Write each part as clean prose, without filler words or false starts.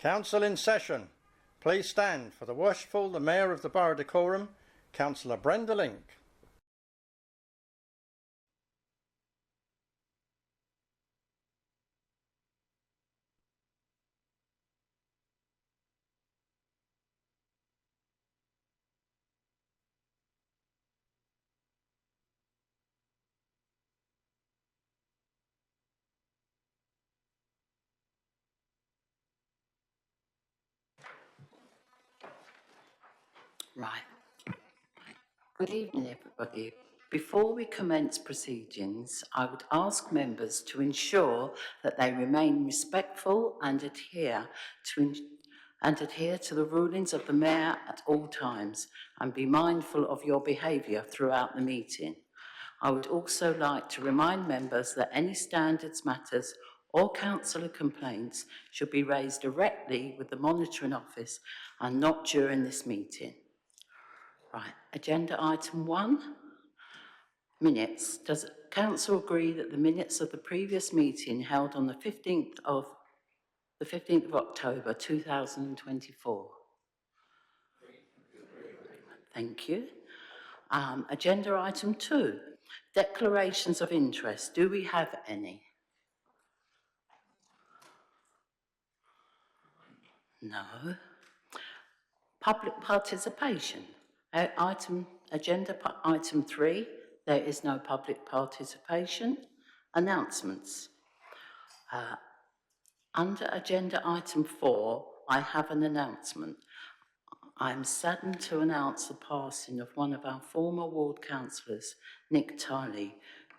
Council in session. Please stand for the Worshipful, the Mayor of the Borough Decorum, Councillor Brenda Link. Right. Good evening, everybody. Before we commence proceedings, I would ask members to ensure that they remain respectful and adhere to the rulings of the Mayor at all times, and be mindful of your behaviour throughout the meeting. I would also like to remind members that any standards matters or councillor complaints should be raised directly with the Monitoring Office and not during this meeting. Right, agenda item 1, minutes. Does council agree that the minutes of the previous meeting held on the 15th of October 2024? Thank you. Agenda item 2, declarations of interest. Do we have any? No. Public participation. Agenda item 3, there is no public participation. Announcements. Under agenda item 4, I have an announcement. I am saddened to announce the passing of one of our former ward councillors, Nick Tiley,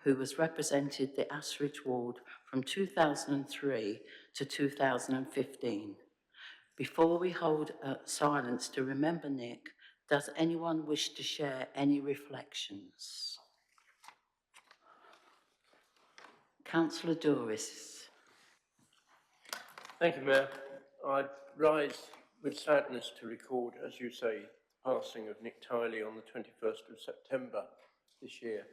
who was represented the Ashridge ward from 2003 to 2015. Before we hold silence to remember Nick, does anyone wish to share any reflections? Councillor Doris. Thank you, Mayor. I rise with sadness to record, as you say, the passing of Nick Tiley on the 21st of September this year.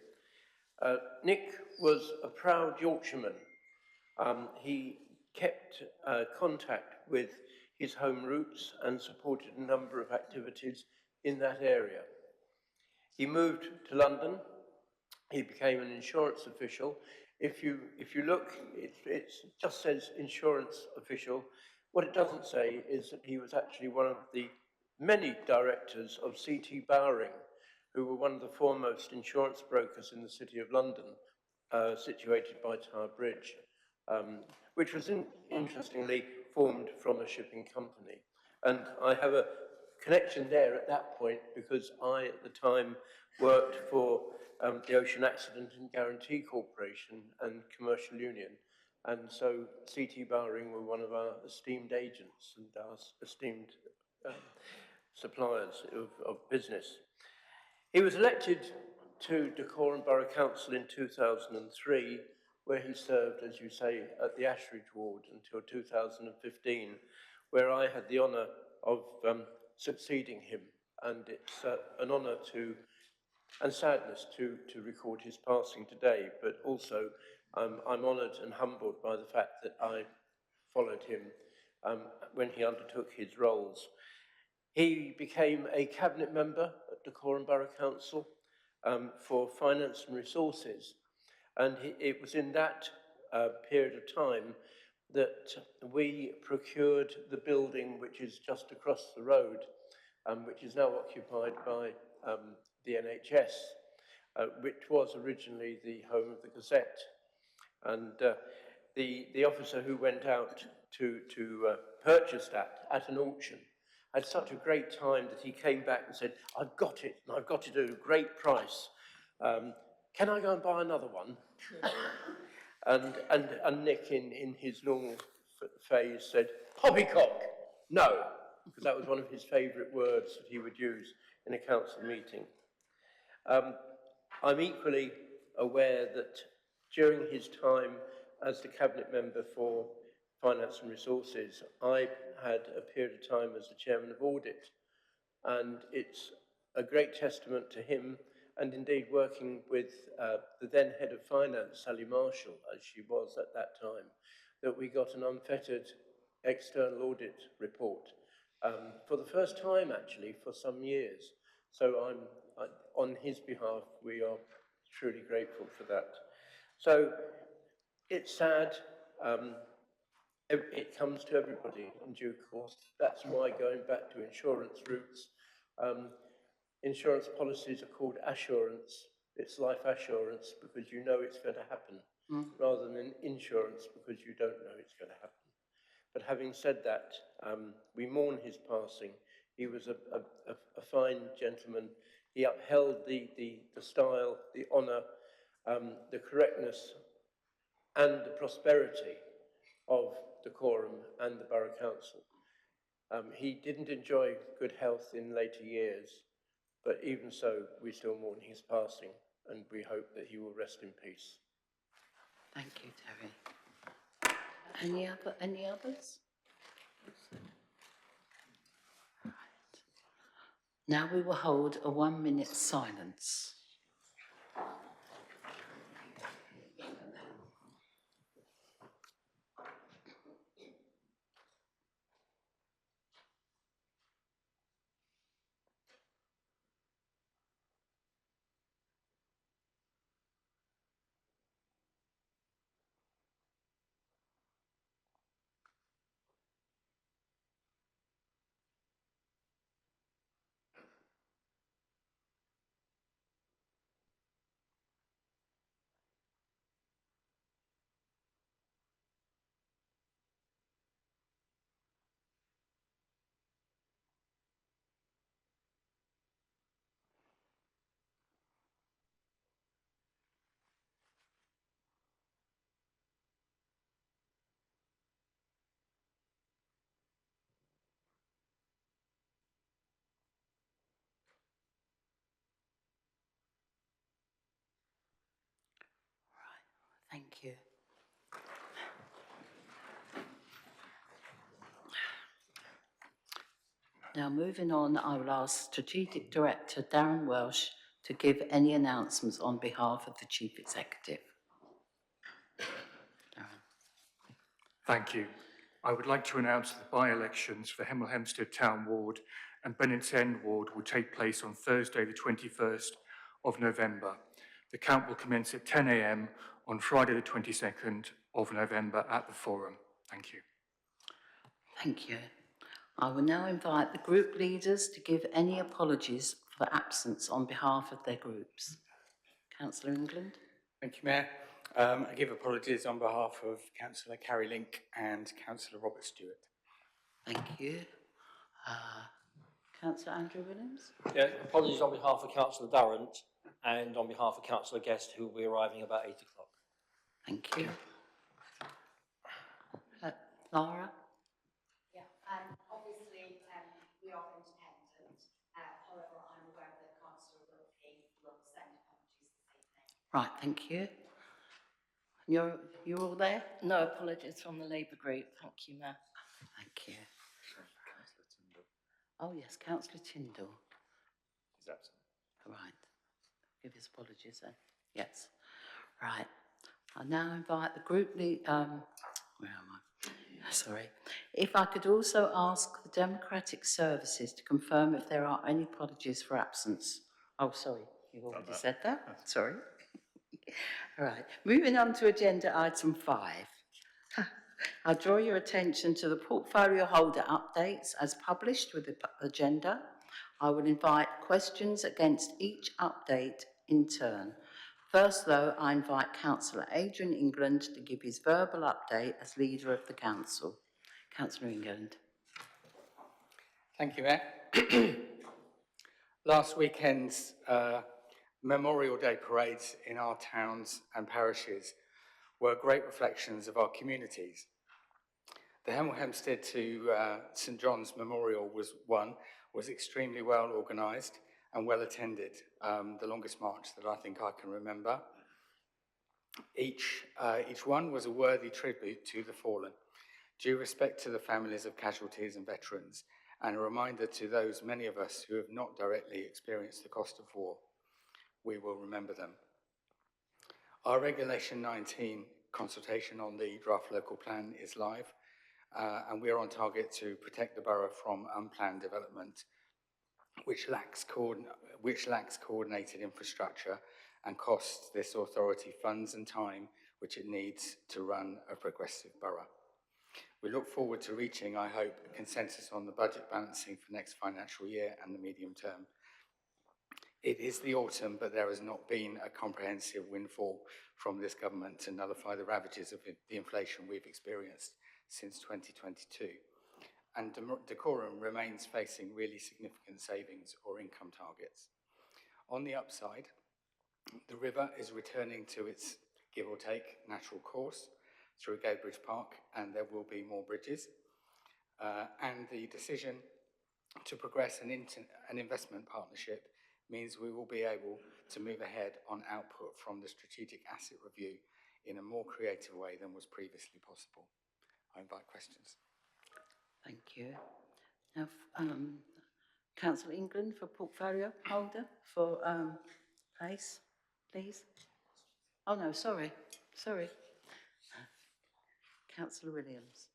Nick was a proud Yorkshireman. He kept contact with his home roots and supported a number of activities in that area. He moved to London. He became an insurance official. If you look, it just says insurance official. What it doesn't say is that he was actually one of the many directors of C.T. Bowring, who were one of the foremost insurance brokers in the City of London, situated by Tower Bridge, which was interestingly formed from a shipping company. And I have a connection there at that point because I, at the time, worked for the Ocean Accident and Guarantee Corporation and Commercial Union. And so C.T. Bowring were one of our esteemed agents and our esteemed suppliers of business. He was elected to Decorum Borough Council in 2003, where he served, as you say, at the Ashridge ward until 2015, where I had the honour of succeeding him. And it's an honour and sadness to record his passing today, but also I'm honoured and humbled by the fact that I followed him when he undertook his roles. He became a cabinet member at Decorum Borough Council for Finance and Resources, and it was in that period of time that we procured the building which is just across the road, which is now occupied by the NHS, which was originally the home of the Gazette. And the officer who went out to purchase that at an auction had such a great time that he came back and said, "I've got it, and I've got it at a great price. Can I go and buy another one?" and Nick, in his normal phase, said, "Poppycock, no," because that was one of his favourite words that he would use in a council meeting. I'm equally aware that during his time as the cabinet member for Finance and Resources, I had a period of time as the chairman of audit, and it's a great testament to him, and indeed working with the then head of finance, Sally Marshall, as she was at that time, that we got an unfettered external audit report for the first time, actually, for some years. So on his behalf, we are truly grateful for that. So it's sad. It comes to everybody in due course. That's why, going back to insurance roots, insurance policies are called assurance. It's life assurance because you know it's going to happen, rather than insurance because you don't know it's going to happen. But having said that, we mourn his passing. He was a fine gentleman. He upheld the style, the honour, the correctness and the prosperity of Decorum and the Borough Council. He didn't enjoy good health in later years, but even so, we still mourn his passing, and we hope that he will rest in peace. Thank you, Terry. Any others? Right. Now we will hold a 1 minute silence. Thank you. Now, moving on, I will ask Strategic Director Darren Welsh to give any announcements on behalf of the Chief Executive. Darren. Thank you. I would like to announce that the by-elections for Hemel Hempstead Town Ward and Bennetts End Ward will take place on Thursday, the 21st of November. The count will commence at 10 a.m. on Friday, the 22nd of November at the Forum. Thank you. Thank you. I will now invite the group leaders to give any apologies for absence on behalf of their groups. Councillor England. Thank you, Mayor. I give apologies on behalf of Councillor Carrie Link and Councillor Robert Stewart. Thank you. Councillor Andrew Williams. Yeah, apologies on behalf of Councillor Durrant and on behalf of Councillor Guest, who will be arriving about 8 o'clock. Thank you. Laura. Yeah, obviously we are independent. However, I'm aware that Councillor Wilkie will send apologies this evening. Right, thank you. You're all there? No apologies from the Labour group. Thank you, Mayor. Thank you. Oh yes, Councillor Tyndall. Is that so? Right. Give his apologies then. Yes. Right. I now invite the group lead. Where am I? Sorry. If I could also ask the Democratic Services to confirm if there are any apologies for absence. Oh, sorry. You've already said that. Sorry. Right. Moving on to agenda item 5. I'll draw your attention to the portfolio holder updates as published with the agenda. I will invite questions against each update in turn. First, though, I invite Councillor Adrian England to give his verbal update as leader of the council. Councillor England. Thank you, Mayor. Last weekend's Memorial Day parades in our towns and parishes were great reflections of our communities. The Hemel Hempstead to St John's Memorial was extremely well organised and well attended, the longest march that I think I can remember. Each one was a worthy tribute to the fallen, due respect to the families of casualties and veterans, and a reminder to those, many of us, who have not directly experienced the cost of war. We will remember them. Our Regulation 19 consultation on the draft local plan is live, and we are on target to protect the borough from unplanned development, which lacks coordinated infrastructure and costs this authority funds and time which it needs to run a progressive borough. We look forward to reaching, I hope, a consensus on the budget balancing for next financial year and the medium term. It is the autumn, but there has not been a comprehensive windfall from this government to nullify the ravages of the inflation we've experienced since 2022. And Decorum remains facing really significant savings or income targets. On the upside, the river is returning to its, give or take, natural course through Gatebridge Park, and there will be more bridges. And the decision to progress an investment partnership means we will be able to move ahead on output from the strategic asset review in a more creative way than was previously possible. I invite questions. Thank you. Now, Councillor England for portfolio holder for place, please. Oh no, sorry. Councillor Williams,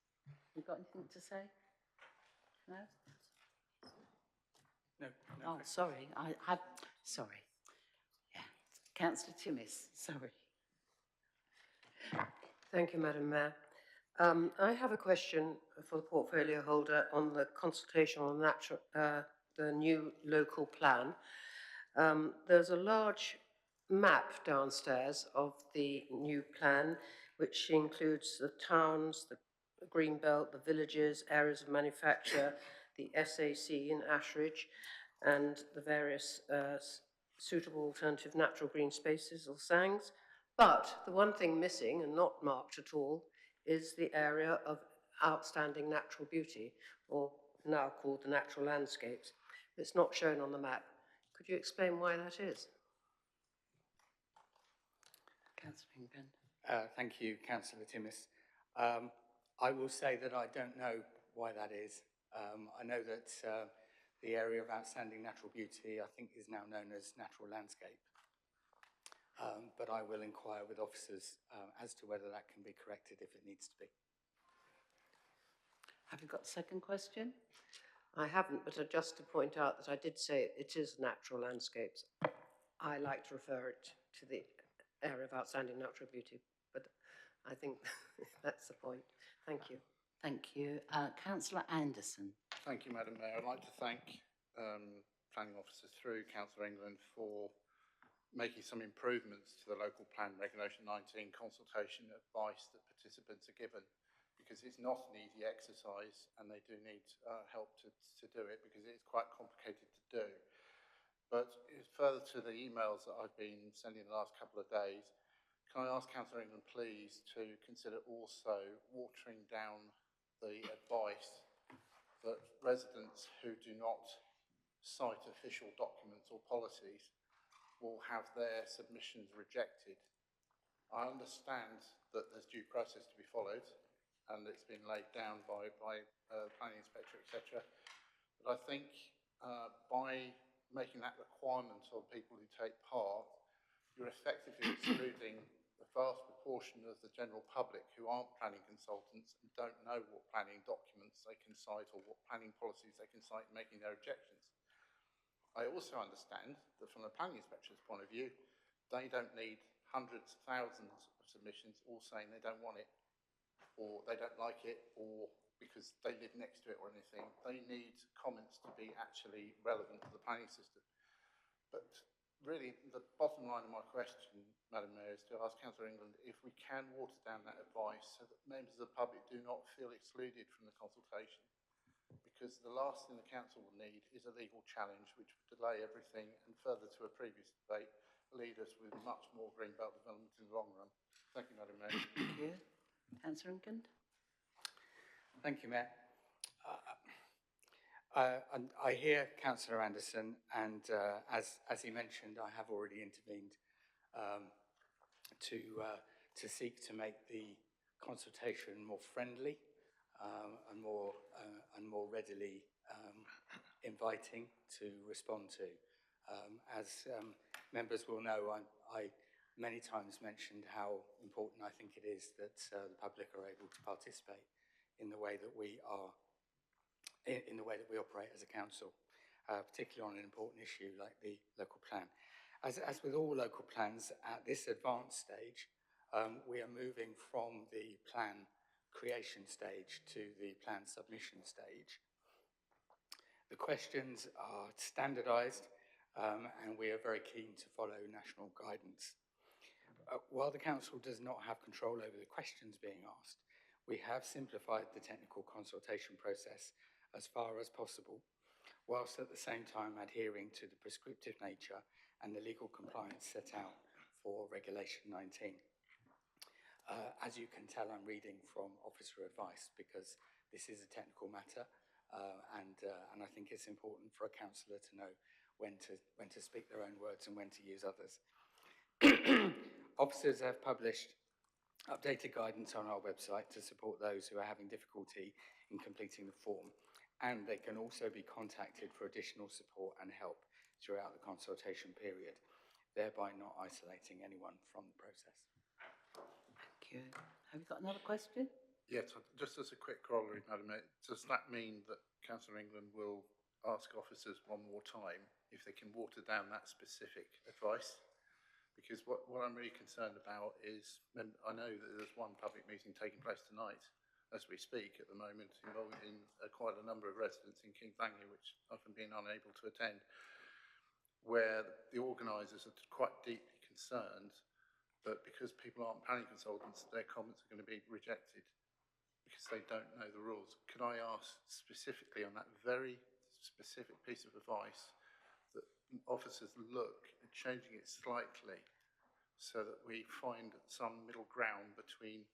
you got anything to say? No? No. Oh, sorry. Sorry. Yeah. Councillor Timmis, sorry. Thank you, Madam Mayor. I have a question for the portfolio holder on the consultation on the new local plan. There's a large map downstairs of the new plan, which includes the towns, the green belt, the villages, areas of manufacture, the SAC in Ashridge, and the various suitable alternative natural green spaces or SANGs. But the one thing missing and not marked at all is the area of outstanding natural beauty, or now called the natural landscapes. It's not shown on the map. Could you explain why that is? Councillor England. Thank you, Councillor Timmis. I will say that I don't know why that is. I know that the area of outstanding natural beauty, I think, is now known as natural landscape. But I will inquire with officers as to whether that can be corrected if it needs to be. Have you got a second question? I haven't, but just to point out that I did say it is natural landscapes. I like to refer it to the area of outstanding natural beauty, but I think that's the point. Thank you. Thank you. Councillor Anderson. Thank you, Madam Mayor. I'd like to thank planning officers through Councillor England for making some improvements to the local plan regulation 19 consultation advice that participants are given, because it's not an easy exercise and they do need help to do it, because it's quite complicated to do. But further to the emails that I've been sending the last couple of days, can I ask Councillor England please to consider also watering down the advice that residents who do not cite official documents or policies will have their submissions rejected. I understand that there's due process to be followed and it's been laid down by planning inspector, etc. But I think by making that requirement of people who take part, you're effectively excluding the vast proportion of the general public who aren't planning consultants and don't know what planning documents they can cite or what planning policies they can cite in making their objections. I also understand that from the planning inspector's point of view, they don't need hundreds of thousands of submissions all saying they don't want it, or they don't like it, or because they live next to it or anything. They need comments to be actually relevant to the planning system. But really, the bottom line of my question, Madam Mayor, is to ask Councillor England if we can water down that advice so that members of the public do not feel excluded from the consultation. Because the last thing the council will need is a legal challenge which would delay everything and further to a previous debate lead us with much more greenbelt development in the long run. Thank you, Madam Mayor. Thank you. Councillor England. Thank you, Mayor. I hear Councillor Anderson, and as he mentioned, I have already intervened to seek to make the consultation more friendly and more readily inviting to respond to. As members will know, I many times mentioned how important I think it is that the public are able to participate in the way that we are, in the way that we operate as a council, particularly on an important issue like the local plan. As with all local plans, at this advanced stage, we are moving from the plan creation stage to the plan submission stage. The questions are standardised, and we are very keen to follow national guidance. While the council does not have control over the questions being asked, we have simplified the technical consultation process as far as possible, whilst at the same time adhering to the prescriptive nature and the legal compliance set out for Regulation 19. As you can tell, I'm reading from officer advice because this is a technical matter, and I think it's important for a councillor to know when to speak their own words and when to use others. Officers have published updated guidance on our website to support those who are having difficulty in completing the form, and they can also be contacted for additional support and help throughout the consultation period, thereby not isolating anyone from the process. Thank you. Have you got another question? Yes, just as a quick corollary, Madam Mayor, does that mean that Councillor England will ask officers one more time if they can water down that specific advice? Because what I'm really concerned about is, I know that there's one public meeting taking place tonight, as we speak at the moment, involving quite a number of residents in King's Langley, which I've been unable to attend, where the organisers are quite deeply concerned that because people aren't planning consultants, their comments are going to be rejected because they don't know the rules. Could I ask specifically on that very specific piece of advice that officers look at changing it slightly so that we find some middle ground between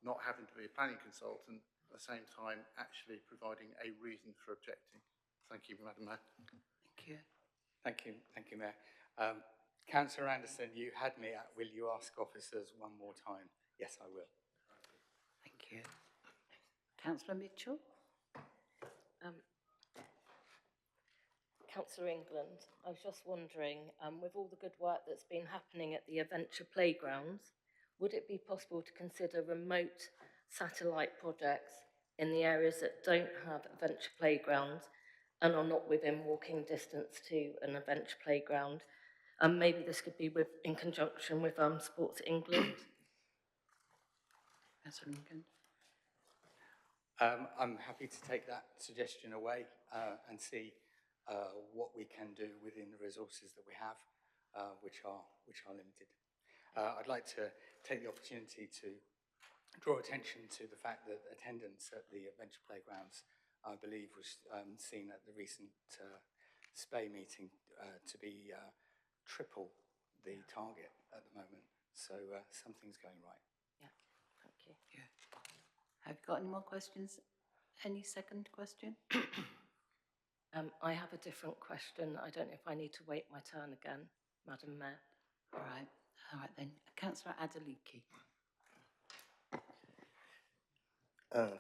not having to be a planning consultant at the same time actually providing a reason for objecting? Thank you, Madam Mayor. Thank you. Thank you, Mayor. Councillor Anderson, you had me at, will you ask officers one more time? Yes, I will. Thank you. Councillor Mitchell? Councillor England, I was just wondering, with all the good work that's been happening at the adventure playgrounds, would it be possible to consider remote satellite projects in the areas that don't have adventure playgrounds and are not within walking distance to an adventure playground? Maybe this could be in conjunction with Sports England. Councillor England? I'm happy to take that suggestion away and see what we can do within the resources that we have, which are limited. I'd like to take the opportunity to draw attention to the fact that attendance at the adventure playgrounds, I believe, was seen at the recent SPAY meeting to be triple the target at the moment. So something's going right. Yeah, thank you. Yeah. Have you got any more questions? Any second question? I have a different question. I don't know if I need to wait my turn again, Madam Mayor. All right then. Councillor Adeliki.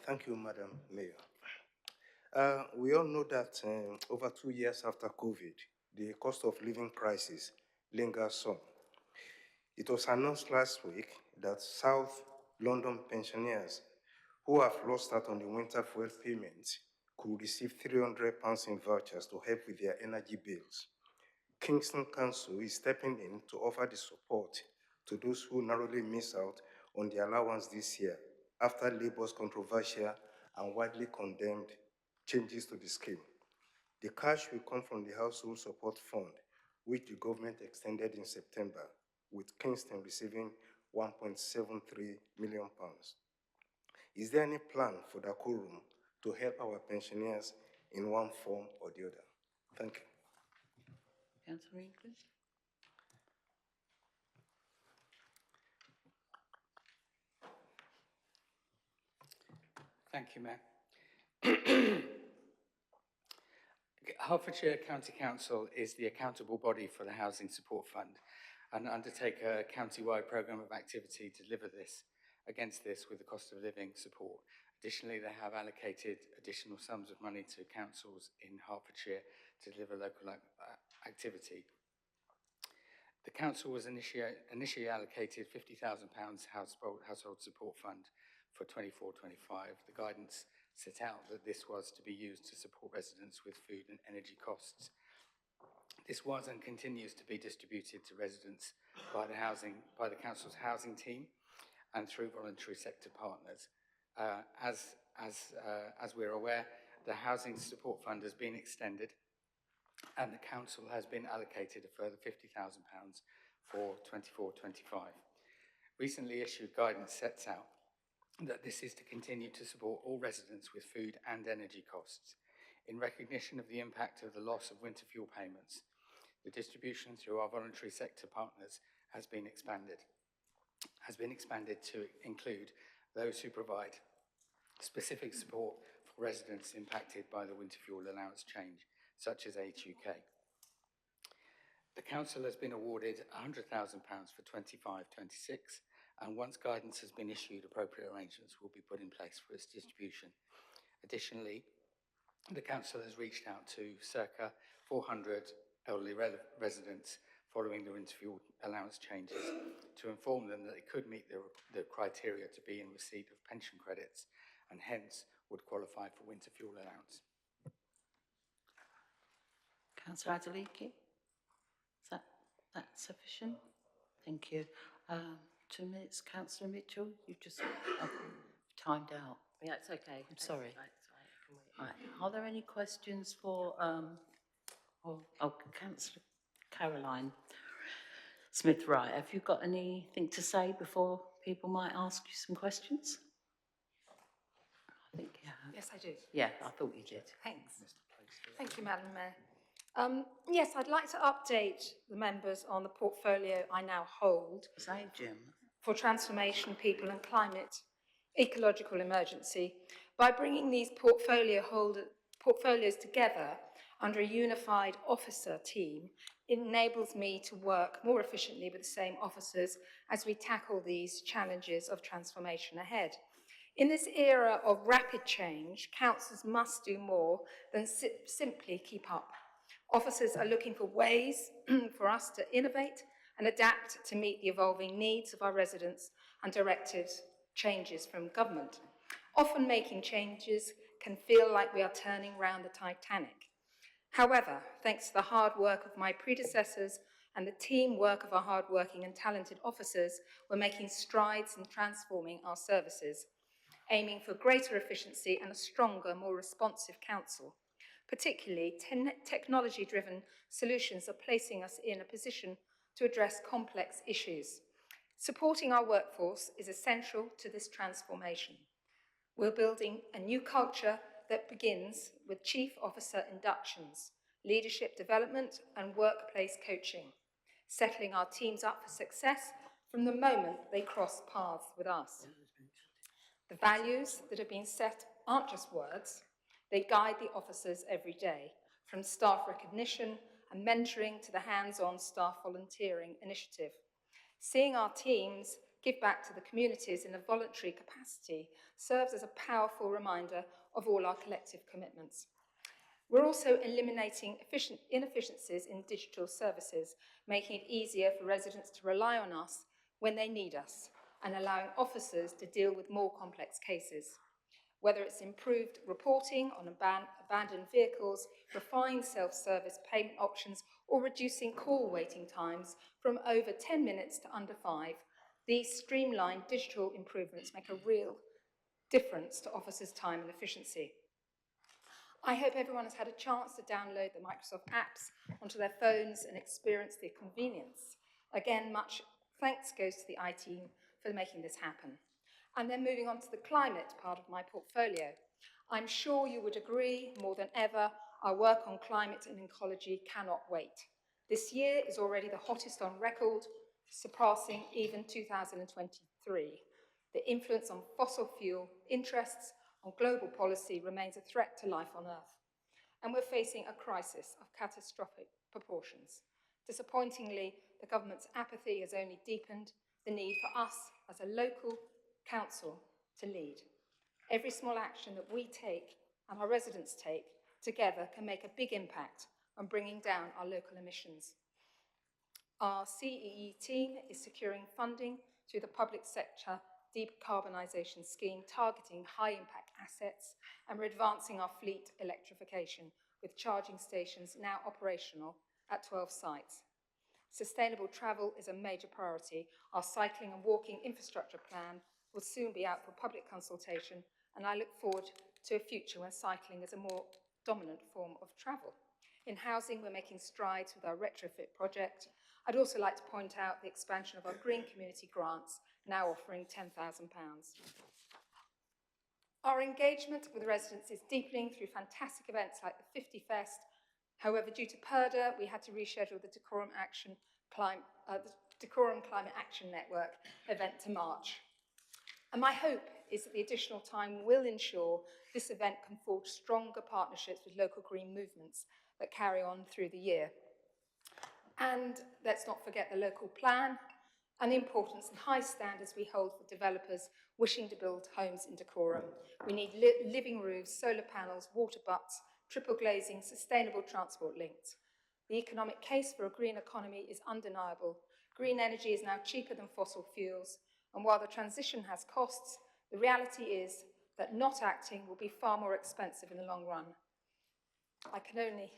Thank you, Madam Mayor. We all know that over 2 years after COVID, the cost of living crisis lingers on. It was announced last week that South London pensioners who have lost out on the winter fuel payment could receive £300 in vouchers to help with their energy bills. Kingston Council is stepping in to offer the support to those who narrowly miss out on the allowance this year after Labour's controversial and widely condemned changes to the scheme. The cash will come from the Household Support Fund, which the government extended in September, with Kingston receiving £1.73 million. Is there any plan for the quorum to help our pensioners in one form or the other? Thank you. Councillor England? Thank you, Mayor. Hertfordshire County Council is the accountable body for the Housing Support Fund and undertake a county-wide programme of activity to deliver against this with the cost of living support. Additionally, they have allocated additional sums of money to councils in Hertfordshire to deliver local activity. The council was initially allocated £50,000 household support fund for 24-25. The guidance set out that this was to be used to support residents with food and energy costs. This was and continues to be distributed to residents by the council's housing team and through voluntary sector partners. As we're aware, the Housing Support Fund has been extended and the council has been allocated a further £50,000 for 24-25. Recently issued guidance sets out that this is to continue to support all residents with food and energy costs. In recognition of the impact of the loss of winter fuel payments, the distribution through our voluntary sector partners has been expanded to include those who provide specific support for residents impacted by the winter fuel allowance change, such as Age UK. The council has been awarded £100,000 for 25-26, and once guidance has been issued, appropriate arrangements will be put in place for its distribution. Additionally, the council has reached out to circa 400 elderly residents following the winter fuel allowance changes to inform them that they could meet the criteria to be in receipt of pension credits and hence would qualify for winter fuel allowance. Councillor Adeleke, is that sufficient? Thank you. 2 minutes, Councillor Mitchell, you've just timed out. Yeah, it's okay. I'm sorry. It's all right. Right. Are there any questions for Councillor Caroline Smith-Wright? Have you got anything to say before people might ask you some questions? I think you have. Yes, I do. Yeah, I thought you did. Thanks. Thank you, Madam Mayor. Yes, I'd like to update the members on the portfolio I now hold Say, Jim. for transformation, people and climate, ecological emergency, by bringing these portfolios together under a unified officer team. It enables me to work more efficiently with the same officers as we tackle these challenges of transformation ahead. In this era of rapid change, councils must do more than simply keep up. Officers are looking for ways for us to innovate and adapt to meet the evolving needs of our residents and directives changes from government. Often making changes can feel like we are turning round the Titanic. However, thanks to the hard work of my predecessors and the teamwork of our hardworking and talented officers, we're making strides in transforming our services, aiming for greater efficiency and a stronger, more responsive council. Particularly, technology-driven solutions are placing us in a position to address complex issues. Supporting our workforce is essential to this transformation. We're building a new culture that begins with chief officer inductions, leadership development and workplace coaching, setting our teams up for success from the moment they cross paths with us. The values that have been set aren't just words, they guide the officers every day, from staff recognition and mentoring to the hands-on staff volunteering initiative. Seeing our teams give back to the communities in a voluntary capacity serves as a powerful reminder of all our collective commitments. We're also eliminating inefficiencies in digital services, making it easier for residents to rely on us when they need us, and allowing officers to deal with more complex cases. Whether it's improved reporting on abandoned vehicles, refined self-service payment options, or reducing call waiting times from over 10 minutes to under 5, these streamlined digital improvements make a real difference to officers' time and efficiency. I hope everyone has had a chance to download the Microsoft apps onto their phones and experience their convenience. Again, much thanks goes to the IT team for making this happen. And then moving on to the climate part of my portfolio. I'm sure you would agree more than ever, our work on climate and ecology cannot wait. This year is already the hottest on record, surpassing even 2023. The influence on fossil fuel interests on global policy remains a threat to life on Earth. And we're facing a crisis of catastrophic proportions. Disappointingly, the government's apathy has only deepened the need for us as a local council to lead. Every small action that we take and our residents take together can make a big impact on bringing down our local emissions. Our CEE team is securing funding through the public sector decarbonisation scheme targeting high-impact assets, and we're advancing our fleet electrification with charging stations now operational at 12 sites. Sustainable travel is a major priority. Our cycling and walking infrastructure plan will soon be out for public consultation, and I look forward to a future when cycling is a more dominant form of travel. In housing, we're making strides with our retrofit project. I'd also like to point out the expansion of our green community grants, now offering £10,000. Our engagement with residents is deepening through fantastic events like the 50 Fest. However, due to PERDA, we had to reschedule the Decorum Climate Action Network event to March. And my hope is that the additional time will ensure this event can forge stronger partnerships with local green movements that carry on through the year. And let's not forget the local plan and the importance and high standards we hold for developers wishing to build homes in Decorum. We need living roofs, solar panels, water butts, triple glazing, sustainable transport links. The economic case for a green economy is undeniable. Green energy is now cheaper than fossil fuels, and while the transition has costs, the reality is that not acting will be far more expensive in the long run. I can only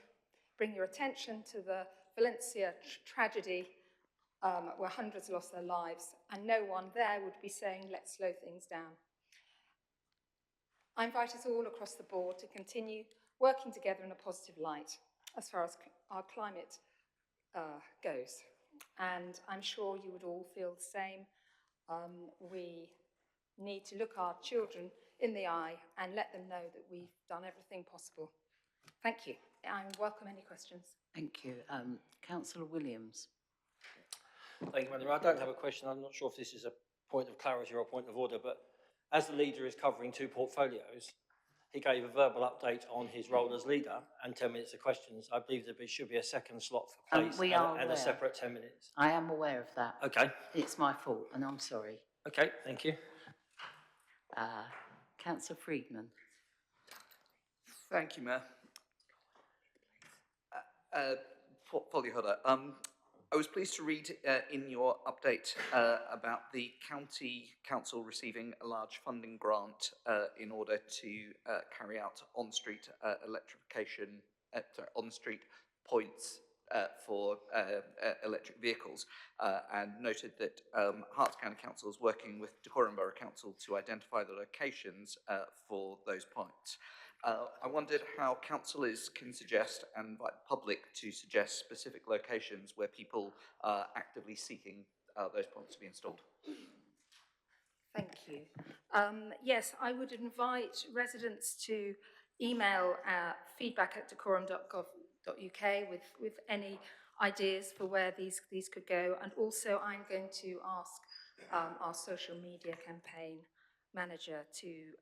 bring your attention to the Valencia tragedy where hundreds lost their lives, and no one there would be saying, let's slow things down. I invite us all across the board to continue working together in a positive light as far as our climate goes. And I'm sure you would all feel the same. We need to look our children in the eye and let them know that we've done everything possible. Thank you. I welcome any questions. Thank you. Councillor Williams. Thank you, Madam. I don't have a question. I'm not sure if this is a point of clarity or a point of order, but as the leader is covering two portfolios, he gave a verbal update on his role as leader and 10 minutes of questions. I believe there should be a second slot for place and a separate 10 minutes. I am aware of that. Okay. It's my fault, and I'm sorry. Okay, thank you. Councillor Friedman. Thank you, Mayor. Portfolio holder. I was pleased to read in your update about the county council receiving a large funding grant in order to carry out on-street electrification, on-street points for electric vehicles, and noted that Herts County Council is working with Decorum Borough Council to identify the locations for those points. I wondered how councillors can suggest and invite the public to suggest specific locations where people are actively seeking those points to be installed. Thank you. Yes, I would invite residents to email feedback@decorum.gov.uk with any ideas for where these could go. And also I'm going to ask our social media campaign manager to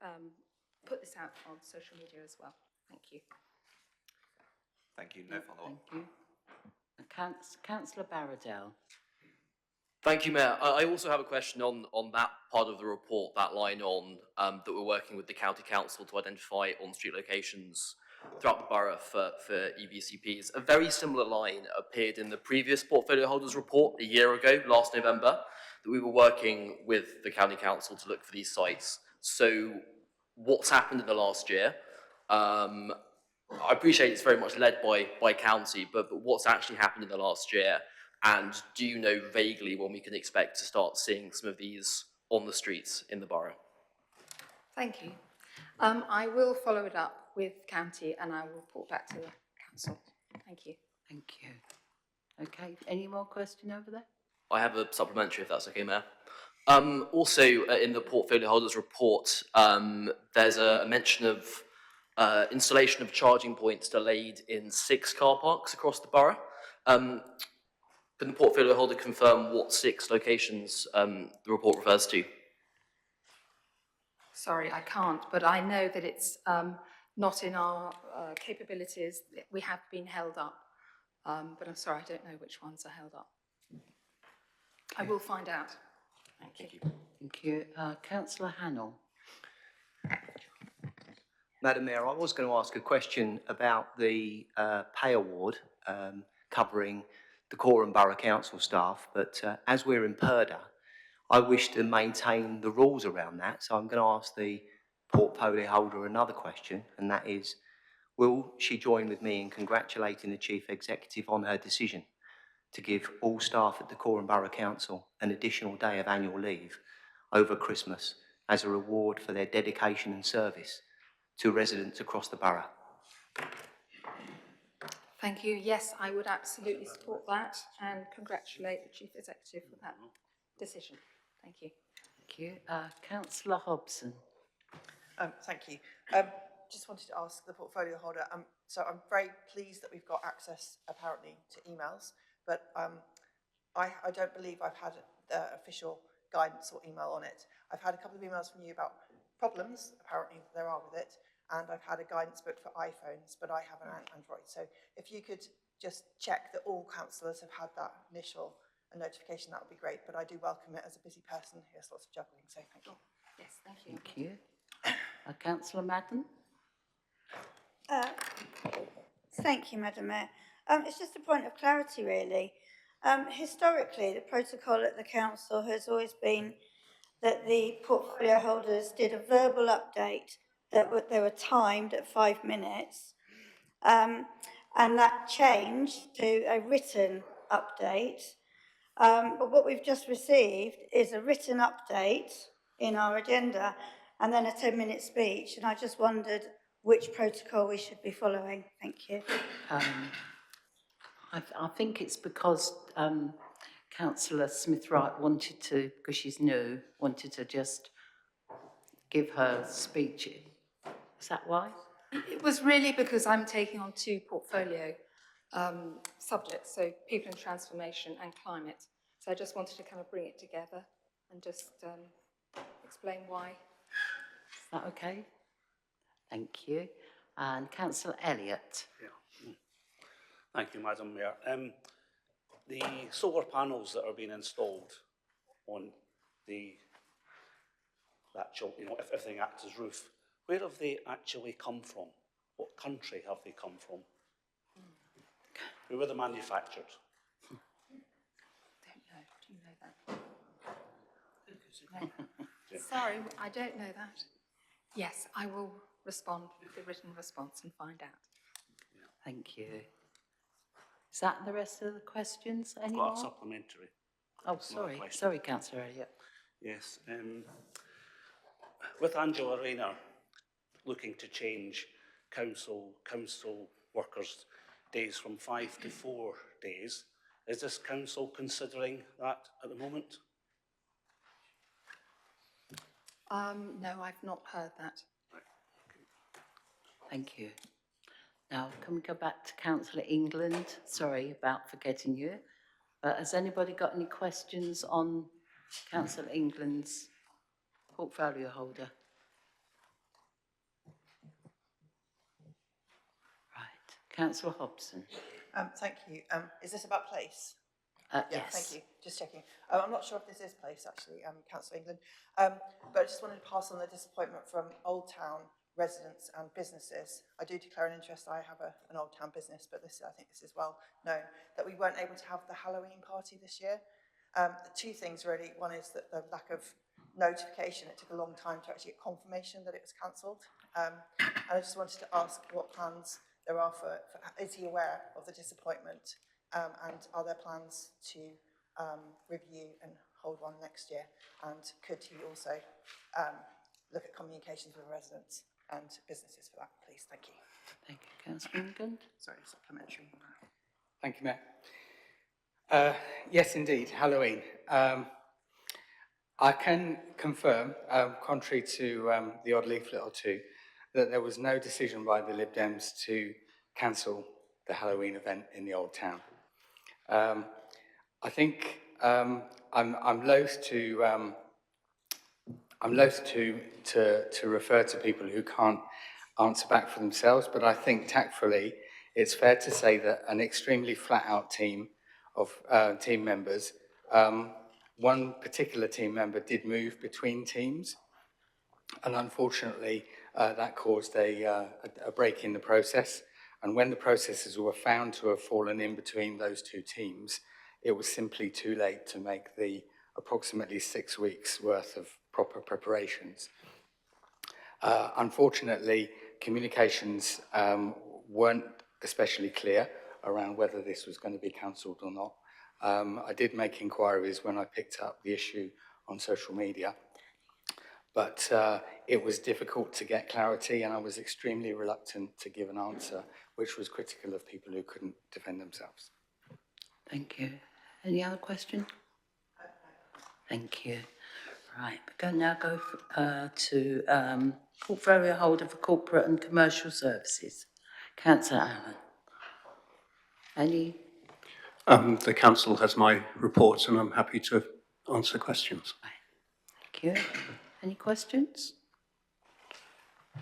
put this out on social media as well. Thank you. Thank you. No follow-up. Thank you. Councillor Barradell. Thank you, Mayor. I also have a question on that part of the report, that line on that we're working with the County Council to identify on-street locations throughout the borough for EVCPs. A very similar line appeared in the previous portfolio holders report a year ago, last November, that we were working with the County Council to look for these sites. So what's happened in the last year? I appreciate it's very much led by county, but what's actually happened in the last year? And do you know vaguely when we can expect to start seeing some of these on the streets in the borough? Thank you. I will follow it up with county and I will report back to the council. Thank you. Thank you. Okay, any more question over there? I have a supplementary, if that's okay, Mayor. Also, in the portfolio holders report, there's a mention of installation of charging points delayed in 6 car parks across the borough. Can the portfolio holder confirm what 6 locations the report refers to? Sorry, I can't, but I know that it's not in our capabilities. We have been held up, but I'm sorry, I don't know which ones are held up. Okay. I will find out. Thank you. Thank you. Councillor Hannell. Madam Mayor, I was going to ask a question about the pay award covering the Decorum Borough Council staff, but as we're in PERDA, I wish to maintain the rules around that, so I'm going to ask the portfolio holder another question, and that is, will she join with me in congratulating the Chief Executive on her decision to give all staff at Dacorum Borough Council an additional day of annual leave over Christmas as a reward for their dedication and service to residents across the borough? Thank you. Yes, I would absolutely support that and congratulate the Chief Executive for that decision. Thank you. Thank you. Councillor Hobson. Thank you. Just wanted to ask the portfolio holder, so I'm very pleased that we've got access apparently to emails, but I don't believe I've had official guidance or email on it. I've had a couple of emails from you about problems, apparently there are with it, and I've had a guidance book for iPhones, but I have an Android. So if you could just check that all councillors have had that initial notification, that would be great, but I do welcome it as a busy person who has lots of juggling, so thank you. Yes, thank you. Thank you. Councillor Madden. Thank you, Madam Mayor. It's just a point of clarity, really. Historically, the protocol at the council has always been that the portfolio holders did a verbal update that they were timed at 5 minutes, and that changed to a written update. But what we've just received is a written update in our agenda and then a 10-minute speech, and I just wondered which protocol we should be following. Thank you. I think it's because Councillor Smith-Wright wanted to, because she's new, wanted to just give her speech. Is that why? It was really because I'm taking on two portfolio subjects, so people in transformation and climate. So I just wanted to kind of bring it together and just explain why. Is that okay? Thank you. And Councillor Elliott. Yeah. Thank you, Madam Mayor. The solar panels that are being installed on the actual, if everything acts as roof, where have they actually come from? What country have they come from? Where were they manufactured? Don't know. Do you know that? No. Sorry, I don't know that. Yes, I will respond with the written response and find out. Thank you. Is that the rest of the questions? Any I've got more? a supplementary. Oh, sorry. Sorry, Councillor Elliott. Yes. With Angela Rayner looking to change council workers' days from 5 to 4 days, is this council considering that at the moment? No, I've not heard that. Thank you. Now, can we go back to Councillor England? Sorry about forgetting you. Has anybody got any questions on Councillor England's portfolio holder? Right. Councillor Hobson. Thank you. Is this about place? Yes. Thank you. Just checking. I'm not sure if this is place, actually, Councillor England. But I just wanted to pass on the disappointment from Old Town residents and businesses. I do declare an interest. I have an Old Town business, but I think this is well known, that we weren't able to have the Halloween party this year. Two things, really. One is that the lack of notification. It took a long time to actually get confirmation that it was cancelled. And I just wanted to ask what plans there are for is he aware of the disappointment? And are there plans to review and hold one next year? And could he also look at communications with residents and businesses for that, please? Thank you. Thank you, Councillor England. Sorry, supplementary. Thank you, Mayor. Yes, indeed, Halloween. I can confirm, contrary to the odd leaflet or two, that there was no decision by the Lib Dems to cancel the Halloween event in the Old Town. I think I'm loath to refer to people who can't answer back for themselves, but I think tactfully it's fair to say that an extremely flat-out team of team members, one particular team member did move between teams, and unfortunately that caused a break in the process. And when the processes were found to have fallen in between those two teams, it was simply too late to make the approximately 6 weeks worth of proper preparations. Unfortunately, communications weren't especially clear around whether this was going to be cancelled or not. I did make inquiries when I picked up the issue on social media, but it was difficult to get clarity, and I was extremely reluctant to give an answer, which was critical of people who couldn't defend themselves. Thank you. Any other question? Thank you. Right, we're going to now go to portfolio holder for corporate and commercial services. Councillor Allen. Any? The council has my report and I'm happy to answer questions. Thank you. Any questions?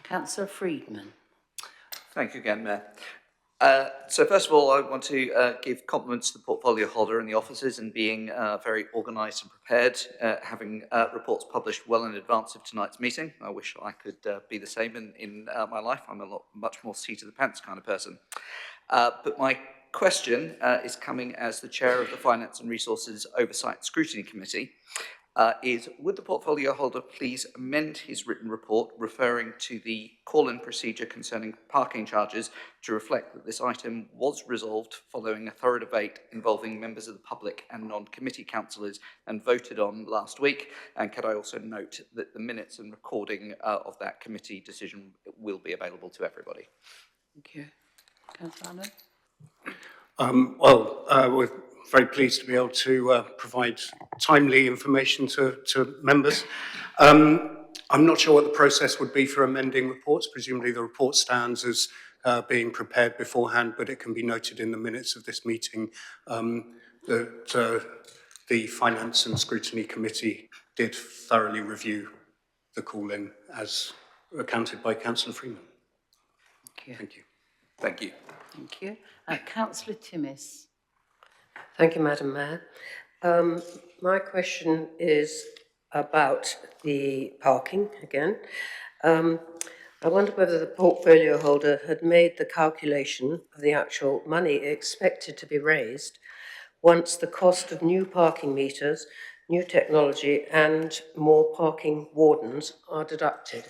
Councillor Freedman. Thank you again, Mayor. So first of all, I want to give compliments to the portfolio holder and the officers in being very organised and prepared, having reports published well in advance of tonight's meeting. I wish I could be the same in my life. I'm much more seat of the pants kind of person. But my question is coming as the chair of the Finance and Resources Oversight and Scrutiny Committee. Is would the portfolio holder please amend his written report referring to the call-in procedure concerning parking charges to reflect that this item was resolved following a thorough debate involving members of the public and non-committee councillors and voted on last week? And could I also note that the minutes and recording of that committee decision will be available to everybody? Thank you. Councillor Allen? We're very pleased to be able to provide timely information to members. I'm not sure what the process would be for amending reports. Presumably the report stands as being prepared beforehand, but it can be noted in the minutes of this meeting that the Finance and Scrutiny Committee did thoroughly review the call-in as accounted by Councillor Freeman. Thank you. Thank you. Thank you. Thank you. Councillor Timmis. Thank you, Madam Mayor. My question is about the parking again. I wonder whether the portfolio holder had made the calculation of the actual money expected to be raised once the cost of new parking meters, new technology and more parking wardens are deducted.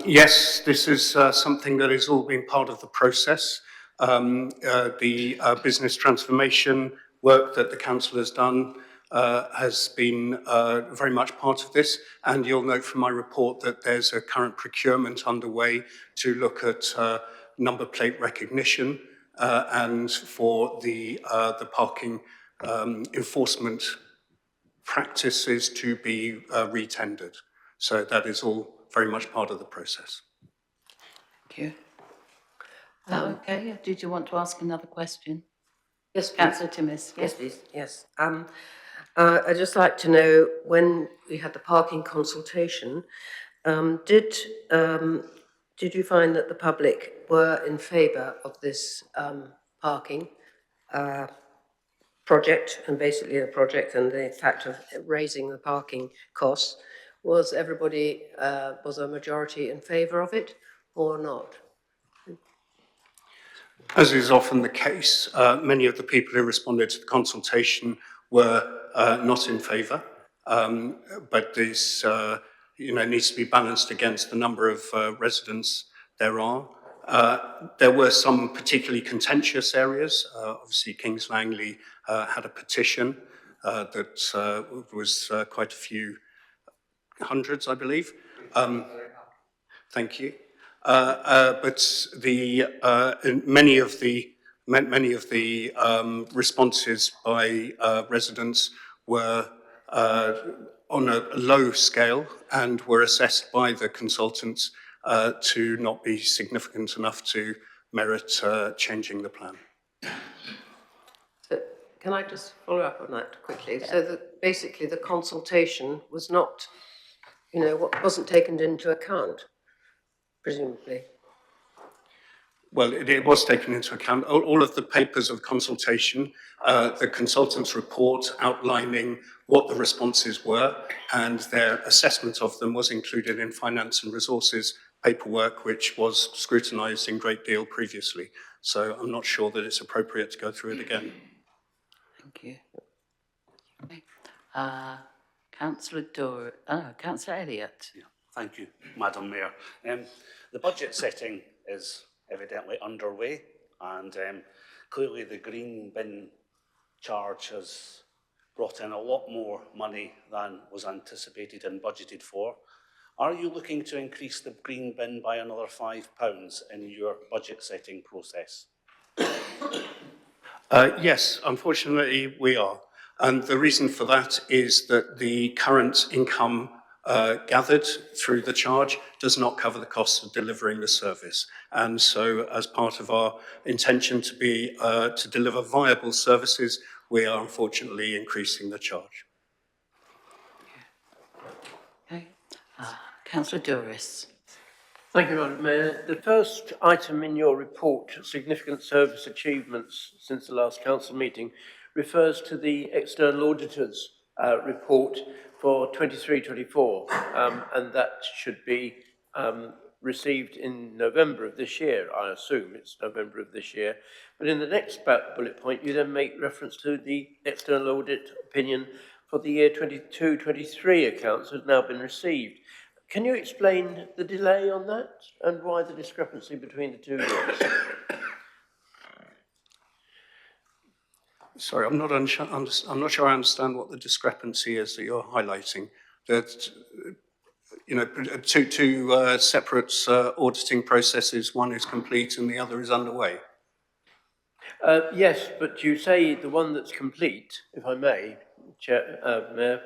Yes, this is something that is all being part of the process. The business transformation work that the council has done has been very much part of this, and you'll note from my report that there's a current procurement underway to look at number plate recognition and for the parking enforcement practices to be retendered. So that is all very much part of the process. Thank you. Okay, did you want to ask another question? Yes, please. Councillor Timmis. Yes, please. Yes. I'd just like to know, when we had the parking consultation, did you find that the public were in favour of this parking project, and basically the project and the fact of raising the parking costs? Was everybody, was a majority in favour of it or not? As is often the case, many of the people who responded to the consultation were not in favour, but this needs to be balanced against the number of residents there are. There were some particularly contentious areas. Obviously, Kings Langley had a petition that was quite a few hundreds, I believe. Thank you. But many of the responses by residents were on a low scale and were assessed by the consultants to not be significant enough to merit changing the plan. So can I just follow up on that quickly? Yeah. So that basically the consultation was not, wasn't taken into account, presumably. Well, it was taken into account. All of the papers of consultation, the consultants' report outlining what the responses were and their assessment of them was included in Finance and Resources paperwork, which was scrutinised in great deal previously. So I'm not sure that it's appropriate to go through it again. Thank you. Okay. Councillor Elliott. Yeah, thank you, Madam Mayor. The budget setting is evidently underway, and clearly the green bin charge has brought in a lot more money than was anticipated and budgeted for. Are you looking to increase the green bin by another £5 in your budget setting process? Yes, unfortunately we are. And the reason for that is that the current income gathered through the charge does not cover the costs of delivering the service. And so as part of our intention to deliver viable services, we are unfortunately increasing the charge. Okay. Councillor Douris. Thank you, Madam Mayor. The first item in your report, significant service achievements since the last council meeting, refers to the external auditor's report for 23-24, and that should be received in November of this year. I assume it's November of this year. But in the next bullet point, you then make reference to the external audit opinion for the year 22-23 accounts has now been received. Can you explain the delay on that and why the discrepancy between the 2 years? Sorry, I'm not sure I understand what the discrepancy is that you're highlighting. That, you know, two separate auditing processes, one is complete and the other is underway. Yes, but you say the one that's complete, if I may, Mayor,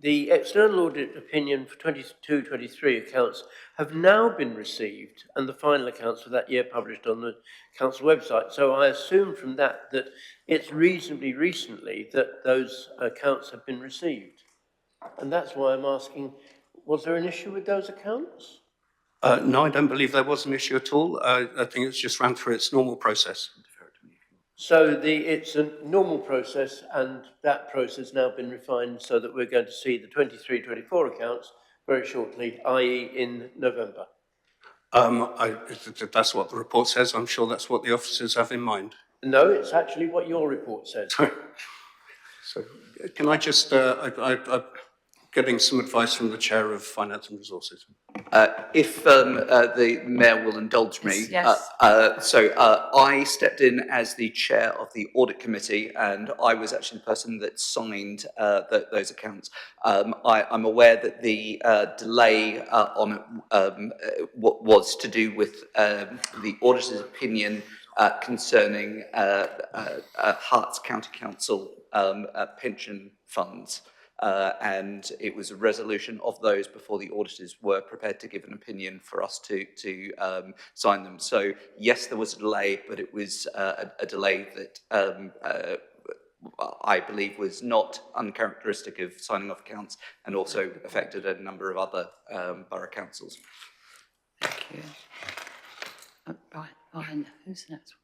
the external audit opinion for 22-23 accounts have now been received and the final accounts for that year published on the council website. So I assume from that that it's reasonably recently that those accounts have been received. And that's why I'm asking, was there an issue with those accounts? No, I don't believe there was an issue at all. I think it's just ran through its normal process. So it's a normal process, and that process has now been refined so that we're going to see the 23-24 accounts very shortly, i.e. in November. That's what the report says. I'm sure that's what the officers have in mind. No, it's actually what your report says. So can I just, I'm getting some advice from the Chair of Finance and Resources. If the Mayor will indulge me. Yes. I stepped in as the Chair of the Audit Committee, and I was actually the person that signed those accounts. I'm aware that the delay on it was to do with the auditor's opinion concerning Herts County Council pension funds. And it was a resolution of those before the auditors were prepared to give an opinion for us to sign them. So yes, there was a delay, but it was a delay that I believe was not uncharacteristic of signing off accounts and also affected a number of other borough councils. Thank you. Right, who's next?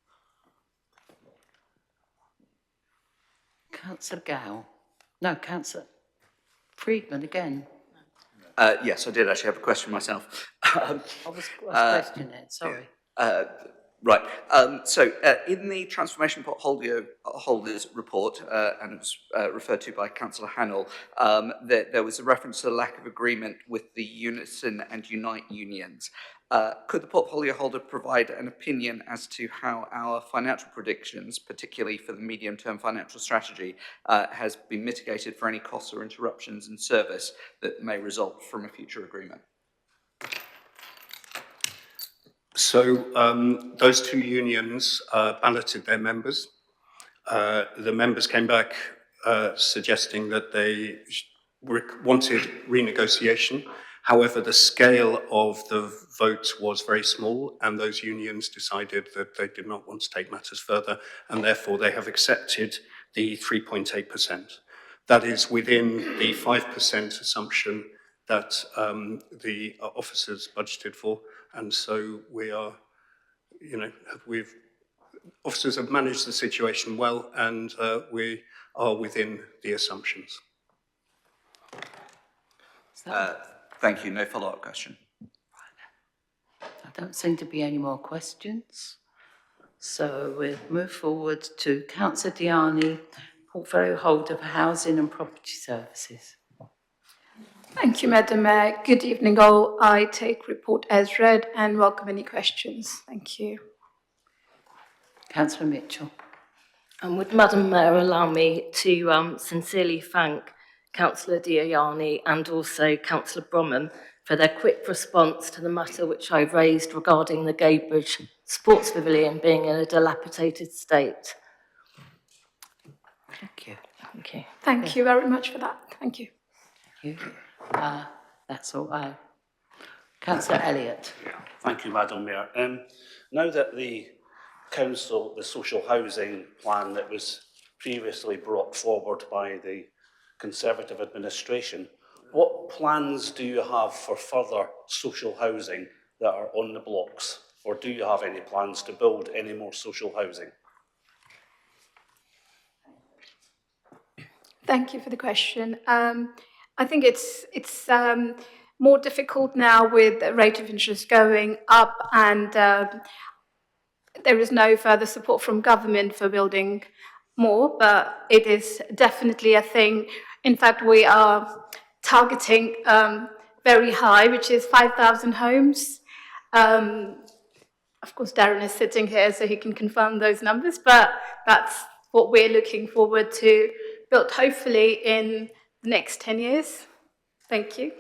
Councillor Gow. No, Councillor Friedman again. Yes, I did actually have a question myself. I was questioning it, sorry. Right. In the Transformation Holders report, and it was referred to by Councillor Hannell, there was a reference to the lack of agreement with the Unison and Unite unions. Could the portfolio holder provide an opinion as to how our financial predictions, particularly for the medium-term financial strategy, has been mitigated for any costs or interruptions in service that may result from a future agreement? So those two unions balloted their members. The members came back suggesting that they wanted renegotiation. However, the scale of the vote was very small, and those unions decided that they did not want to take matters further, and therefore they have accepted the 3.8%. That is within the 5% assumption that the officers budgeted for, and so we are, officers have managed the situation well, and we are within the assumptions. Thank you. No follow-up question. There don't seem to be any more questions. So we'll move forward to Councillor Dhyani, portfolio holder for housing and property services. Thank you, Madam Mayor. Good evening, all. I take report as read and welcome any questions. Thank you. Councillor Mitchell. And would Madam Mayor allow me to sincerely thank Councillor Dhyani and also Councillor Bromham for their quick response to the matter which I've raised regarding the Gadebridge Sports Pavilion being in a dilapidated state. Thank you. Thank you. Thank you very much for that. Thank you. Thank you. That's all. Councillor Elliott. Thank you, Madam Mayor. Now that the council, the social housing plan that was previously brought forward by the Conservative administration, what plans do you have for further social housing that are on the blocks? Or do you have any plans to build any more social housing? Thank you for the question. I think it's more difficult now with the rate of interest going up and there is no further support from government for building more, but it is definitely a thing. In fact, we are targeting very high, which is 5,000 homes. Of course, Darren is sitting here, so he can confirm those numbers, but that's what we're looking forward to build, hopefully, in the next 10 years. Thank you.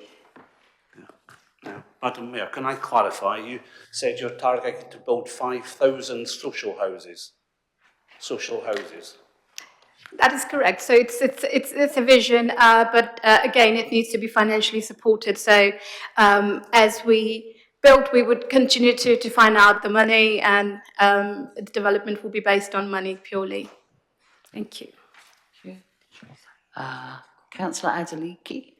Now, Madam Mayor, can I clarify? You said you're targeting to build 5,000 social houses. Social houses. That is correct. So it's a vision, but again, it needs to be financially supported. So as we build, we would continue to find out the money, and the development will be based on money purely. Thank you. Thank you. Councillor Adeliki.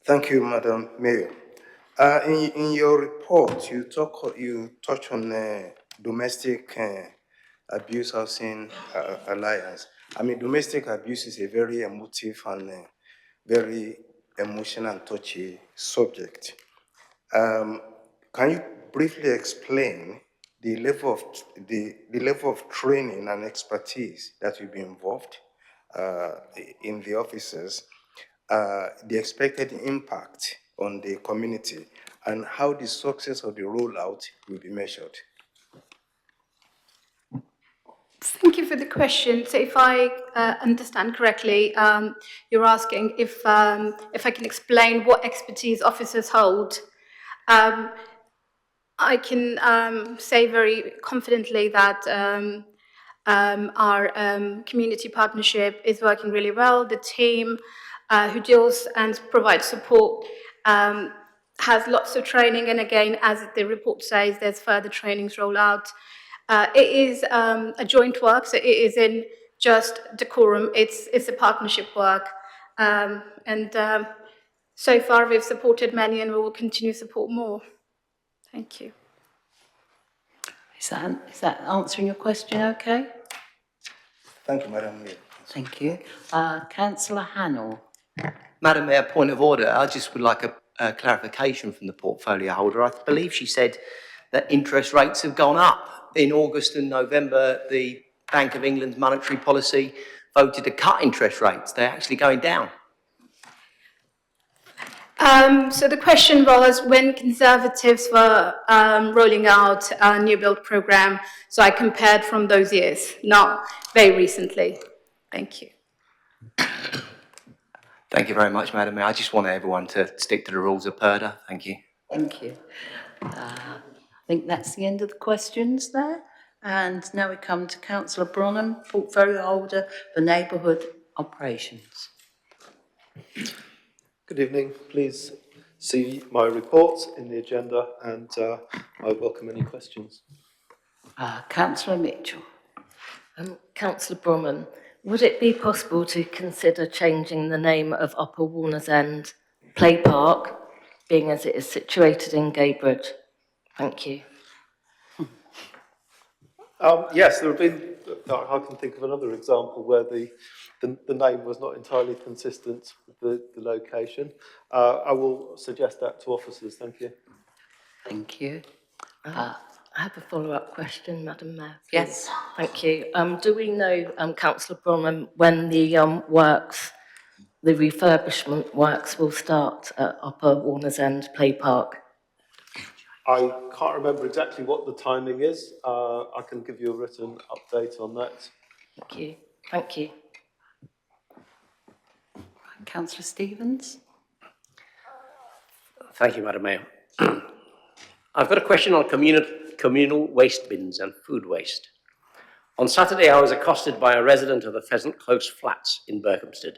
Thank you, Madam Mayor. In your report, you touch on domestic abuse housing alliance. I mean, domestic abuse is a very emotive and very emotional and touchy subject. Can you briefly explain the level of training and expertise that will be involved in the officers, the expected impact on the community, and how the success of the rollout will be measured? Thank you for the question. So if I understand correctly, you're asking if I can explain what expertise officers hold. I can say very confidently that our community partnership is working really well. The team who deals and provides support has lots of training, and again, as the report says, there's further trainings roll out. It is a joint work, so it isn't just decorum, it's a partnership work. So far we've supported many and we will continue to support more. Thank you. Is that answering your question okay? Thank you, Madam Mayor. Thank you. Councillor Hannell. Madam Mayor, point of order. I just would like a clarification from the portfolio holder. I believe she said that interest rates have gone up. In August and November, the Bank of England's monetary policy voted to cut interest rates. They're actually going down. So the question was when Conservatives were rolling out a new build programme, so I compared from those years, not very recently. Thank you. Thank you very much, Madam Mayor. I just want everyone to stick to the rules of PERDA. Thank you. Thank you. I think that's the end of the questions there. And now we come to Councillor Bromham, portfolio holder for Neighbourhood Operations. Good evening. Please see my report in the agenda, and I welcome any questions. Councillor Mitchell. Councillor Bromham, would it be possible to consider changing the name of Upper Warner's End Play Park, being as it is situated in Gadebridge? Thank you. Yes, there have been, I can think of another example where the name was not entirely consistent with the location. I will suggest that to officers. Thank you. Thank you. I have a follow-up question, Madam Mayor. Please. Yes. Thank you. Do we know, Councillor Bromham, when the the refurbishment works will start at Upper Warner's End Play Park? I can't remember exactly what the timing is. I can give you a written update on that. Thank you. Thank you. Councillor Stevens? Thank you, Madam Mayor. I've got a question on communal waste bins and food waste. On Saturday, I was accosted by a resident of the Pheasant Close Flats in Berkhamsted.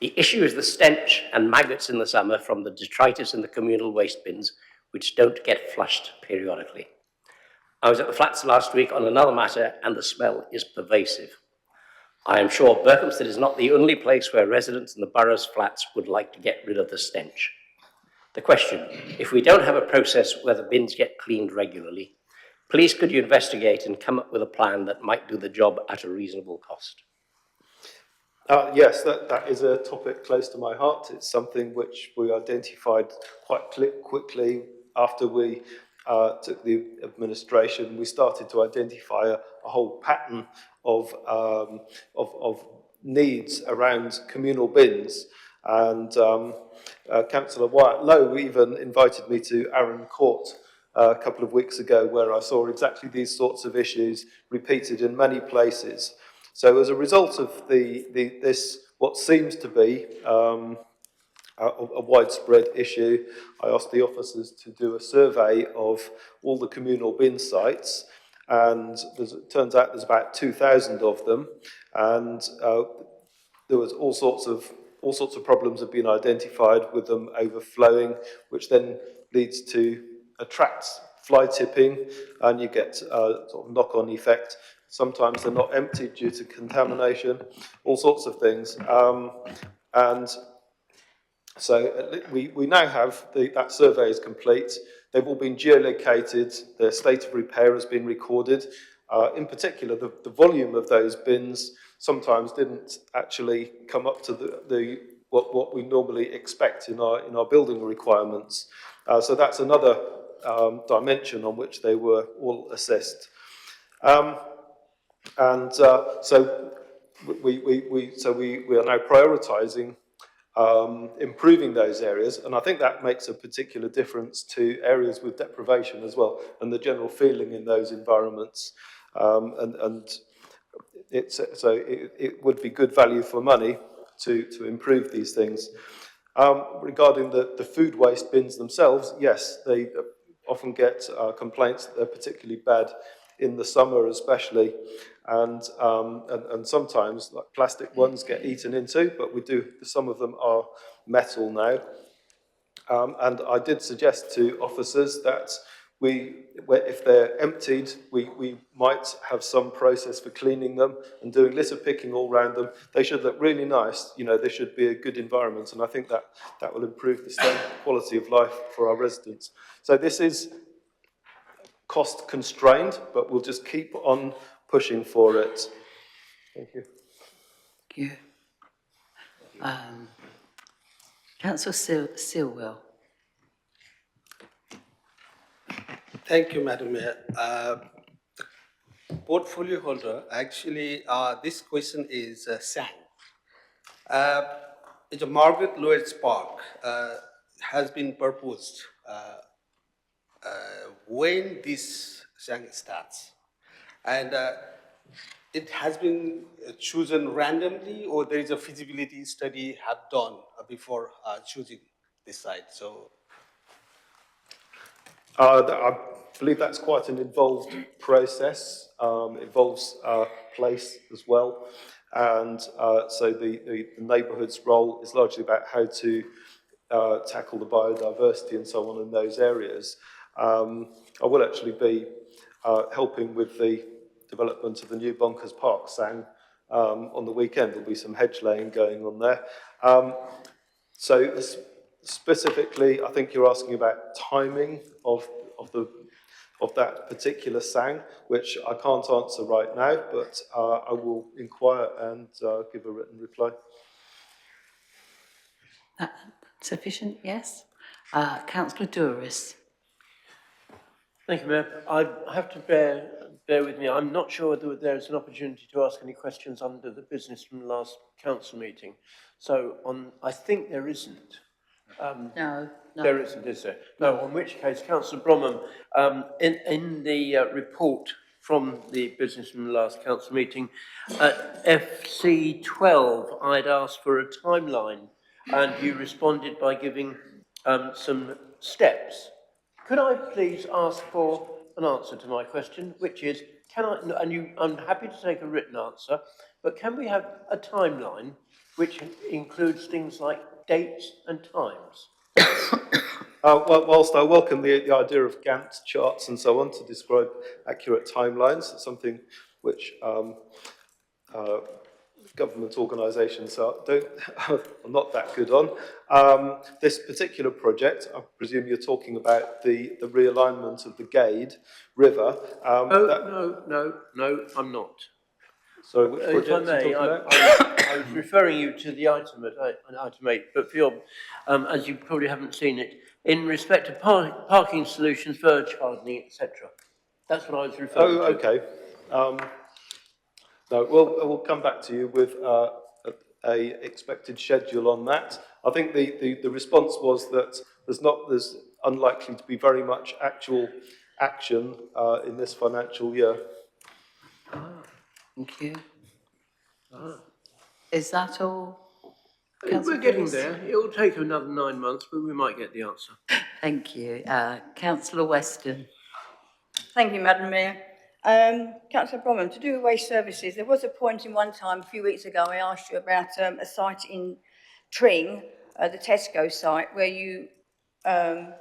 The issue is the stench and maggots in the summer from the detritus in the communal waste bins, which don't get flushed periodically. I was at the flats last week on another matter, and the smell is pervasive. I am sure Berkhamsted is not the only place where residents in the borough's flats would like to get rid of the stench. The question, if we don't have a process where the bins get cleaned regularly, please could you investigate and come up with a plan that might do the job at a reasonable cost? Yes, that is a topic close to my heart. It's something which we identified quite quickly after we took the administration. We started to identify a whole pattern of needs around communal bins. And Councillor Wyatt Lowe even invited me to Arran Court a couple of weeks ago, where I saw exactly these sorts of issues repeated in many places. So as a result of this, what seems to be a widespread issue, I asked the officers to do a survey of all the communal bin sites, and it turns out there's about 2,000 of them, and there was all sorts of problems have been identified with them overflowing, which then leads to attracts fly tipping, and you get a sort of knock-on effect. Sometimes they're not emptied due to contamination, all sorts of things. And so we now have that survey is complete. They've all been geolocated. Their state of repair has been recorded. In particular, the volume of those bins sometimes didn't actually come up to what we normally expect in our building requirements. So that's another dimension on which they were all assessed. So we are now prioritising improving those areas, and I think that makes a particular difference to areas with deprivation as well, and the general feeling in those environments. It would be good value for money to improve these things. Regarding the food waste bins themselves, yes, they often get complaints that they're particularly bad in the summer especially, and sometimes like plastic ones get eaten into, but some of them are metal now. And I did suggest to officers that if they're emptied, we might have some process for cleaning them and doing litter picking all around them. They should look really nice, they should be a good environment, and I think that will improve the quality of life for our residents. So this is cost constrained, but we'll just keep on pushing for it. Thank you. Thank you. Councillor Silwell. Thank you, Madam Mayor. Portfolio holder, actually, this question is sang. It's a Margaret Lloyd's Park has been proposed when this sang starts, and it has been chosen randomly, or there is a feasibility study have done before choosing this site. So. I believe that's quite an involved process. Involves place as well, and so the neighbourhood's role is largely about how to tackle the biodiversity and so on in those areas. I will actually be helping with the development of the new Bonkers Park sang on the weekend. There'll be some hedge laying going on there. So specifically, I think you're asking about timing of that particular sang, which I can't answer right now, but I will inquire and give a written reply. Sufficient, yes. Councillor Douris. Thank you, Mayor. I have to bear with me. I'm not sure whether there's an opportunity to ask any questions under the business from the last council meeting. So I think there isn't. No. There isn't, is there? No, in which case, Councillor Bromham, in the report from the business from the last council meeting, at FC 12, I'd asked for a timeline, and you responded by giving some steps. Could I please ask for an answer to my question, which is, I'm happy to take a written answer, but can we have a timeline which includes things like dates and times? Well, whilst I welcome the idea of Gantt charts and so on to describe accurate timelines, it's something which government organisations are not that good on. This particular project, I presume you're talking about the realignment of the Gade River. No, I'm not. Sorry, which project if I may, I was referring you to the item at item 8, but for your, as you probably haven't seen it, in respect to parking solutions, verge hardening, etc. That's what I was referring to. Oh, okay. No, we'll come back to you with a expected schedule on that. I think the response was that there's unlikely to be very much actual action in this financial year. Thank you. Is that all? We're getting there. It will take another 9 months, but we might get the answer. Thank you. Councillor Weston. Thank you, Madam Mayor. Councillor Bromham, to do with waste services, there was a point in one time, a few weeks ago, I asked you about a site in Tring, the Tesco site, where you assumed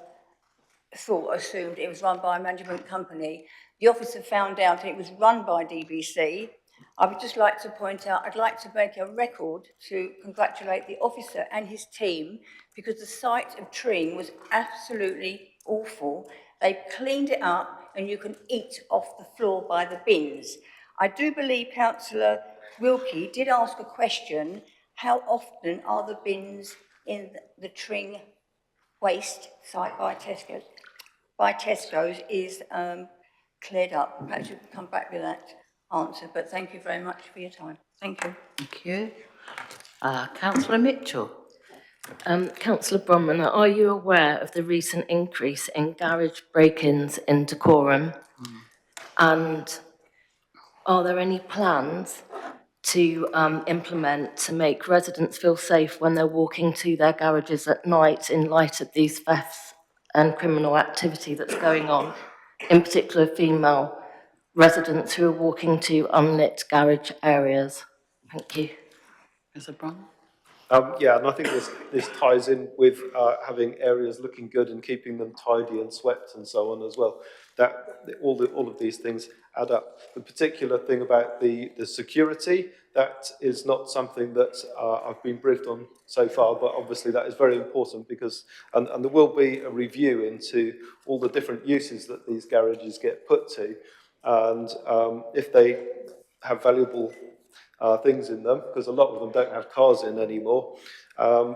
it was run by a management company. The officer found out it was run by DBC. I would just like to point out, I'd like to make a record to congratulate the officer and his team, because the site of Tring was absolutely awful. They cleaned it up and you can eat off the floor by the bins. I do believe Councillor Wilkie did ask a question, how often are the bins in the Tring waste site by Tesco's is cleared up? Perhaps you can come back with that answer, but thank you very much for your time. Thank you. Thank you. Councillor Mitchell. Councillor Bromham, are you aware of the recent increase in garage break-ins in Dacorum? And are there any plans to implement to make residents feel safe when they're walking to their garages at night in light of these thefts and criminal activity that's going on, in particular female residents who are walking to unlit garage areas? Thank you. Councillor Bromham. Yeah, and I think this ties in with having areas looking good and keeping them tidy and swept and so on as well. That all of these things add up. The particular thing about the security, that is not something that I've been briefed on so far, but obviously that is very important because, and there will be a review into all the different uses that these garages get put to, and if they have valuable things in them, because a lot of them don't have cars in anymore.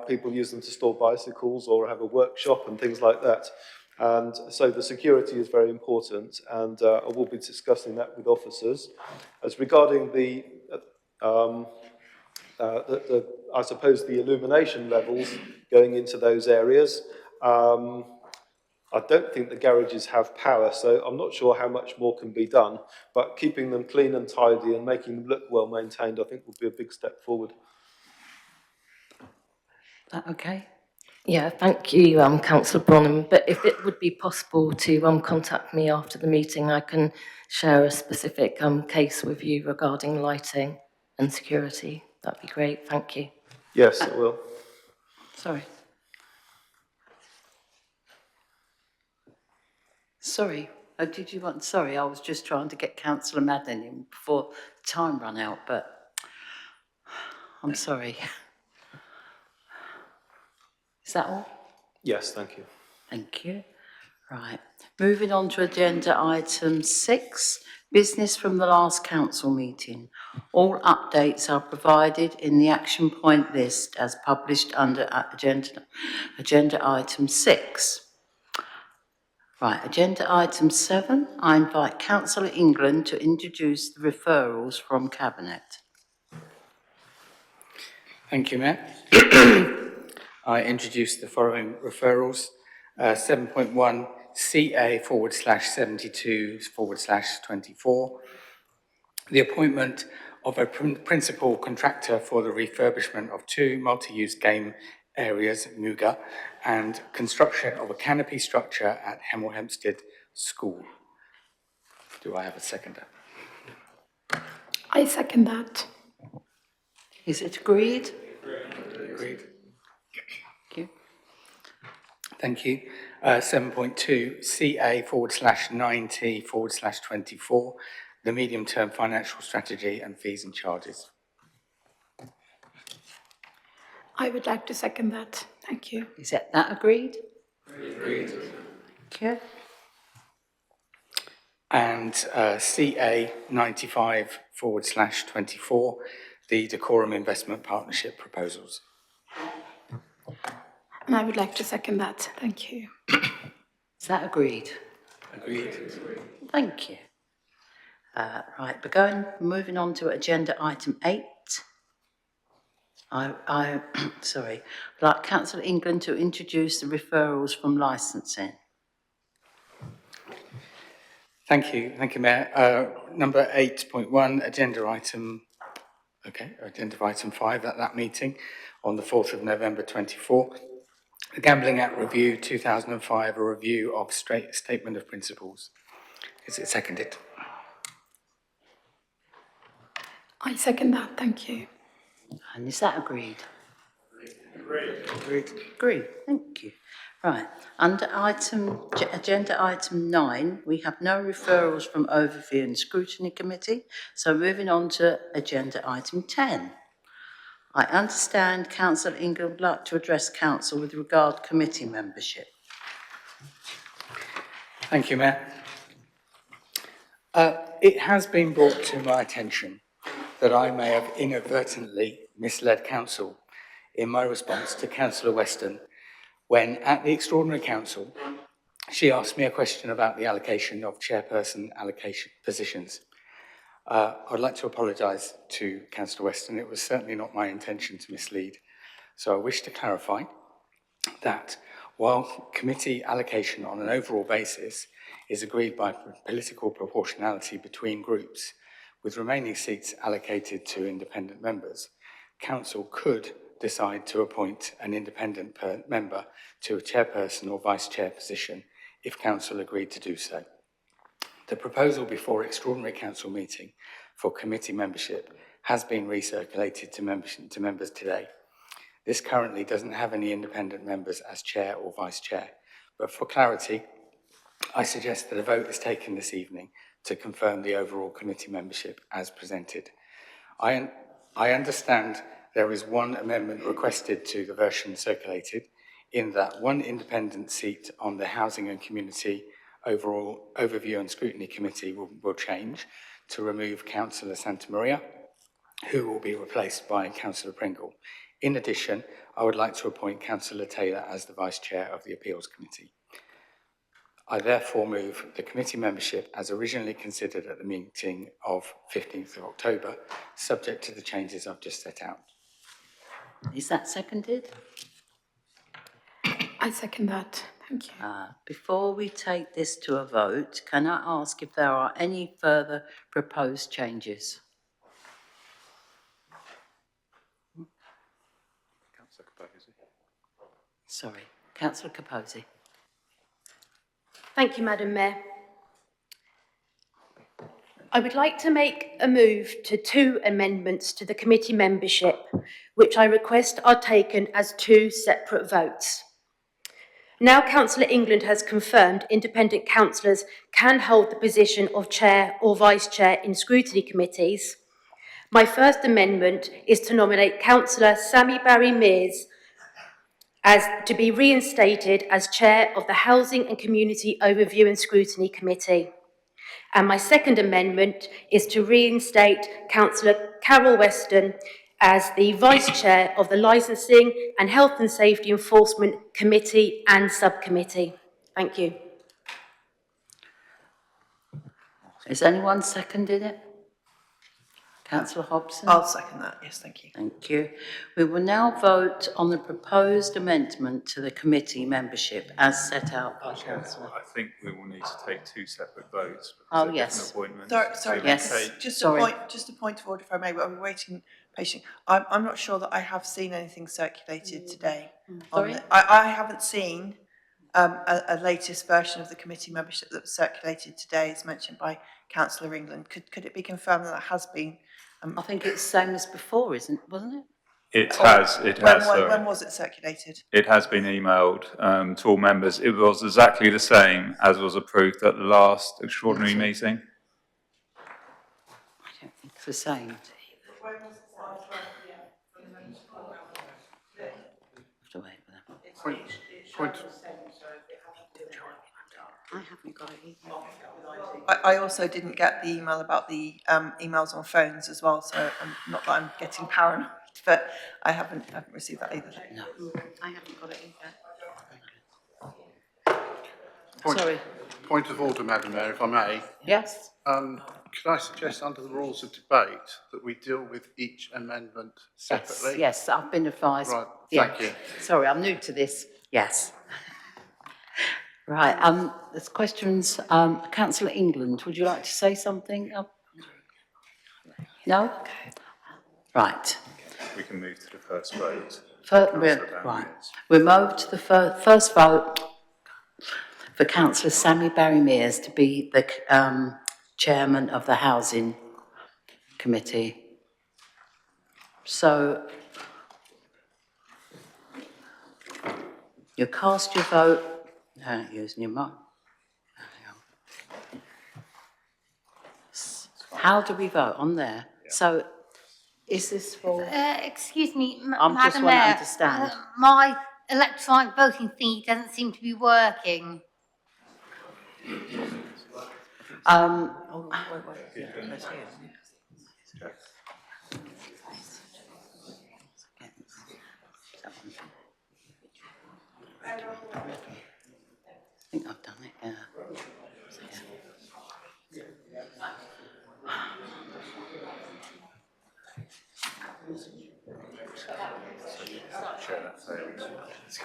People use them to store bicycles or have a workshop and things like that. And so the security is very important, and I will be discussing that with officers. As regarding I suppose the illumination levels going into those areas, I don't think the garages have power, so I'm not sure how much more can be done, but keeping them clean and tidy and making them look well maintained, I think will be a big step forward. That okay? Yeah, thank you, Councillor Bromham. But if it would be possible to contact me after the meeting, I can share a specific case with you regarding lighting and security. That'd be great. Thank you. Yes, I will. Sorry. Sorry, did you want, sorry, I was just trying to get Councillor Madden in before time ran out, but I'm sorry. Is that all? Yes, thank you. Thank you. Right, moving on to agenda item 6, business from the last council meeting. All updates are provided in the action point list as published under agenda item 6. Right, agenda item 7. I invite Councillor England to introduce the referrals from Cabinet. Thank you, Mayor. I introduce the following referrals. 7.1 CA/72/24. The appointment of a principal contractor for the refurbishment of 2 multi-use game areas, Muga, and construction of a canopy structure at Hemel Hempstead School. Do I have a seconder? I second that. Is it agreed? Agreed. Thank you. Thank you. 7.2 CA/90/24, the medium-term financial strategy and fees and charges. I would like to second that. Thank you. Is that agreed? Agreed. Thank you. And CA/95/24, the Decorum Investment Partnership proposals. And I would like to second that. Thank you. Is that agreed? Agreed. Thank you. Right, moving on to agenda item 8. Sorry, I'd like Councillor England to introduce the referrals from licensing. Thank you, Mayor. Number 8.1, agenda item 5 at that meeting on the 4th of November 24. The Gambling Act Review 2005, a review of Statement of Principles. Is it seconded? I second that. Thank you. And is that agreed? Agreed. Agreed. Thank you. Right. Under agenda item 9, we have no referrals from Overview and Scrutiny Committee. So moving on to agenda item 10. I understand Councillor England would like to address Council with regard to committee membership. Thank you, Mayor. It has been brought to my attention that I may have inadvertently misled Council in my response to Councillor Weston when, at the Extraordinary Council, she asked me a question about the allocation of chairperson allocation positions. I'd like to apologise to Councillor Weston. It was certainly not my intention to mislead. So I wish to clarify that while committee allocation on an overall basis is agreed by political proportionality between groups, with remaining seats allocated to independent members, Council could decide to appoint an independent member to a chairperson or vice chair position if Council agreed to do so. The proposal before Extraordinary Council meeting for committee membership has been recirculated to members today. This currently doesn't have any independent members as chair or vice chair, but for clarity, I suggest that a vote is taken this evening to confirm the overall committee membership as presented. I understand there is one amendment requested to the version circulated, in that one independent seat on the Housing and Community Overview and Scrutiny Committee will change to remove Councillor Santamaria, who will be replaced by Councillor Pringle. In addition, I would like to appoint Councillor Taylor as the Vice Chair of the Appeals Committee. I therefore move the committee membership as originally considered at the meeting of 15th of October, subject to the changes I've just set out. Is that seconded? I second that. Thank you. Before we take this to a vote, can I ask if there are any further proposed changes? Councillor Capozzi. Sorry, Councillor Capozzi. Thank you, Madam Mayor. I would like to make a move to 2 amendments to the committee membership, which I request are taken as 2 separate votes. Now Councillor England has confirmed independent councillors can hold the position of chair or vice chair in scrutiny committees. My first amendment is to nominate Councillor Sammy Barry Mears as to be reinstated as chair of the Housing and Community Overview and Scrutiny Committee. And my second amendment is to reinstate Councillor Carol Weston as the Vice Chair of the Licensing and Health and Safety Enforcement Committee and Subcommittee. Thank you. Is anyone seconding it? Councillor Hobson? I'll second that, yes, thank you. Thank you. We will now vote on the proposed amendment to the committee membership as set out by Councillor. I think we will need to take two separate votes. Oh, Because yes. appointments. Sorry, So yes. just a point of order, if I may, but I'm waiting patiently. I'm not sure that I have seen anything circulated today. Sorry? I haven't seen a latest version of the committee membership that was circulated today, as mentioned by Councillor England. Could it be confirmed that that has been? I think it's the same as before, wasn't it? It has. When was it circulated? It has been emailed to all members. It was exactly the same as was approved at the last extraordinary meeting. I don't think it's the same. I haven't got it either. I also didn't get the email about the emails on phones as well, so not that I'm getting paranoid, but I haven't received that either. No, I haven't got it either. Sorry. Point of order, Madam Mayor, if I may. Yes. Could I suggest under the rules of debate that we deal with each amendment separately? Yes, I've been advised. Right, yeah. thank you. Sorry, I'm new to this. Yes. Right, there's questions. Councillor England, would you like to say something? No? Right. We can move to the first vote. Right. We move to the first vote for Councillor Sammy Barry-Mears to be the chairman of the Housing Committee. So, you cast your vote. Using your mic. How do we vote on there? Yeah. So, is this for? Excuse me, I'm Madam just want to Mayor. understand. My electronic voting thingy doesn't seem to be working. I think I've done it, yeah.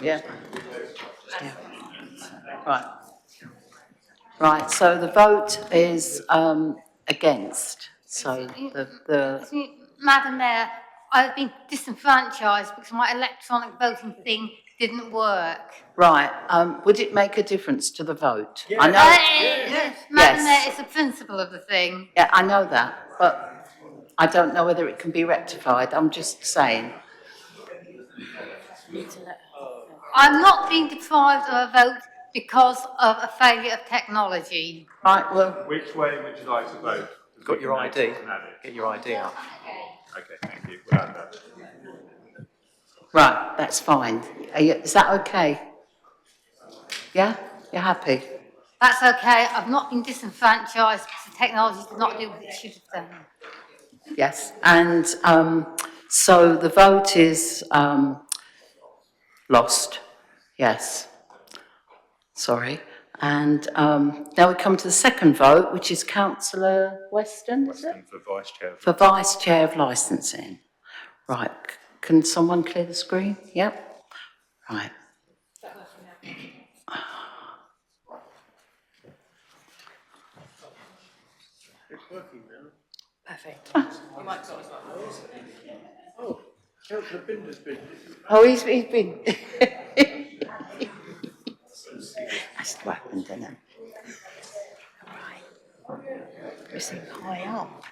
Yeah. Yeah. Right. Right, so the vote is against. So Excuse me, Madam Mayor, I've been disenfranchised because my electronic voting thing didn't work. Right, would it make a difference to the vote? Yeah. I know. Yes. Madam Mayor, it's the principle of the thing. Yeah, I know that, but I don't know whether it can be rectified. I'm just saying. I'm not being deprived of a vote because of a failure of technology. Right, well. Which way would you like to vote? Got your ID? Get your ID up. Okay, thank you. We'll add that. Right, that's fine. Is that okay? Yeah? You're happy? That's okay. I've not been disenfranchised because the technology did not do what it should have done. Yes, and so the vote is lost. Yes. Sorry. And now we come to the second vote, which is Councillor Weston, is it? For Vice Chair. For Vice Chair of Licensing. Right. Can someone clear the screen? Yep. Right. It's working now. Perfect. Oh, Councillor Binder's been. Oh, he's been. That's what happened, didn't it? Right. You seem high up.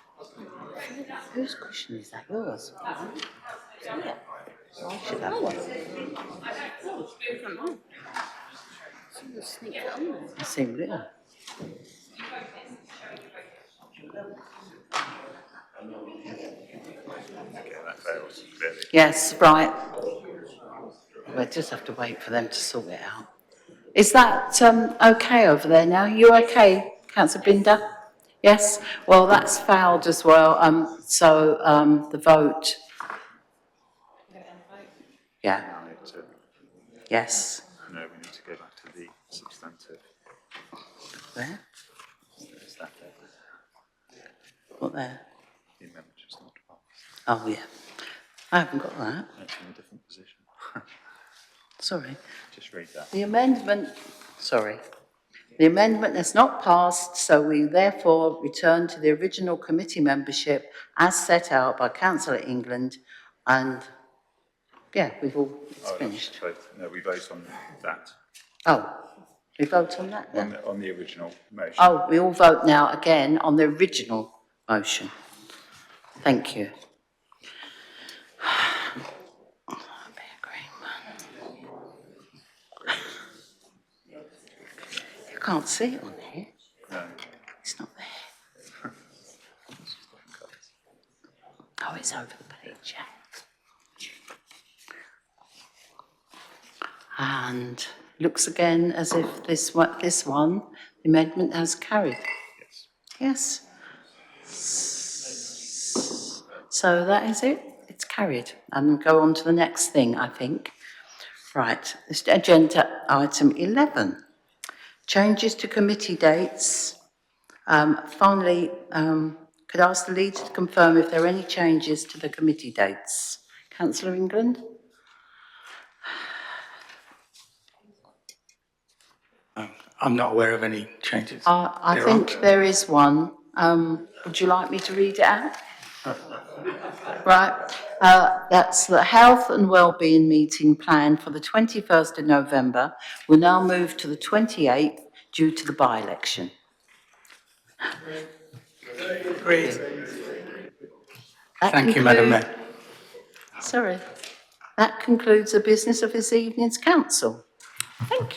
Whose cushion is that? Yours? Yeah. I should have one. I seem little. Yes, right. We'll just have to wait for them to sort it out. Is that okay over there now? You okay, Councillor Binder? Yes? Well, that's fouled as well. So the vote. Yeah. Yes. No, we need to go back to the substantive. Where? Is that there? there? The amendment just not passed. Oh, yeah. I haven't got that. It's in a different position. Sorry. Just read that. The amendment has not passed, so we therefore return to the original committee membership as set out by Councillor England, and yeah, it's finished. No, we vote on that. Oh, we vote on that now? On the original motion. Oh, we all vote now again on the original motion. Thank you. You can't see it on here. No. It's not there. Oh, it's over the page, yeah. And looks again as if this one, the amendment has carried. Yes. So that is it. It's carried. And go on to the next thing, I think. Right. This agenda item 11. Changes to committee dates. Finally, could I ask the leader to confirm if there are any changes to the committee dates? Councillor England? I'm not aware of any changes. I think there is one. Would you like me to read it out? Right. That's the Health and Wellbeing meeting planned for the 21st of November will now move to the 28th due to the by-election. Agreed. Thank you, Madam Mayor. Sorry. That concludes the business of this evening's council. Thank you.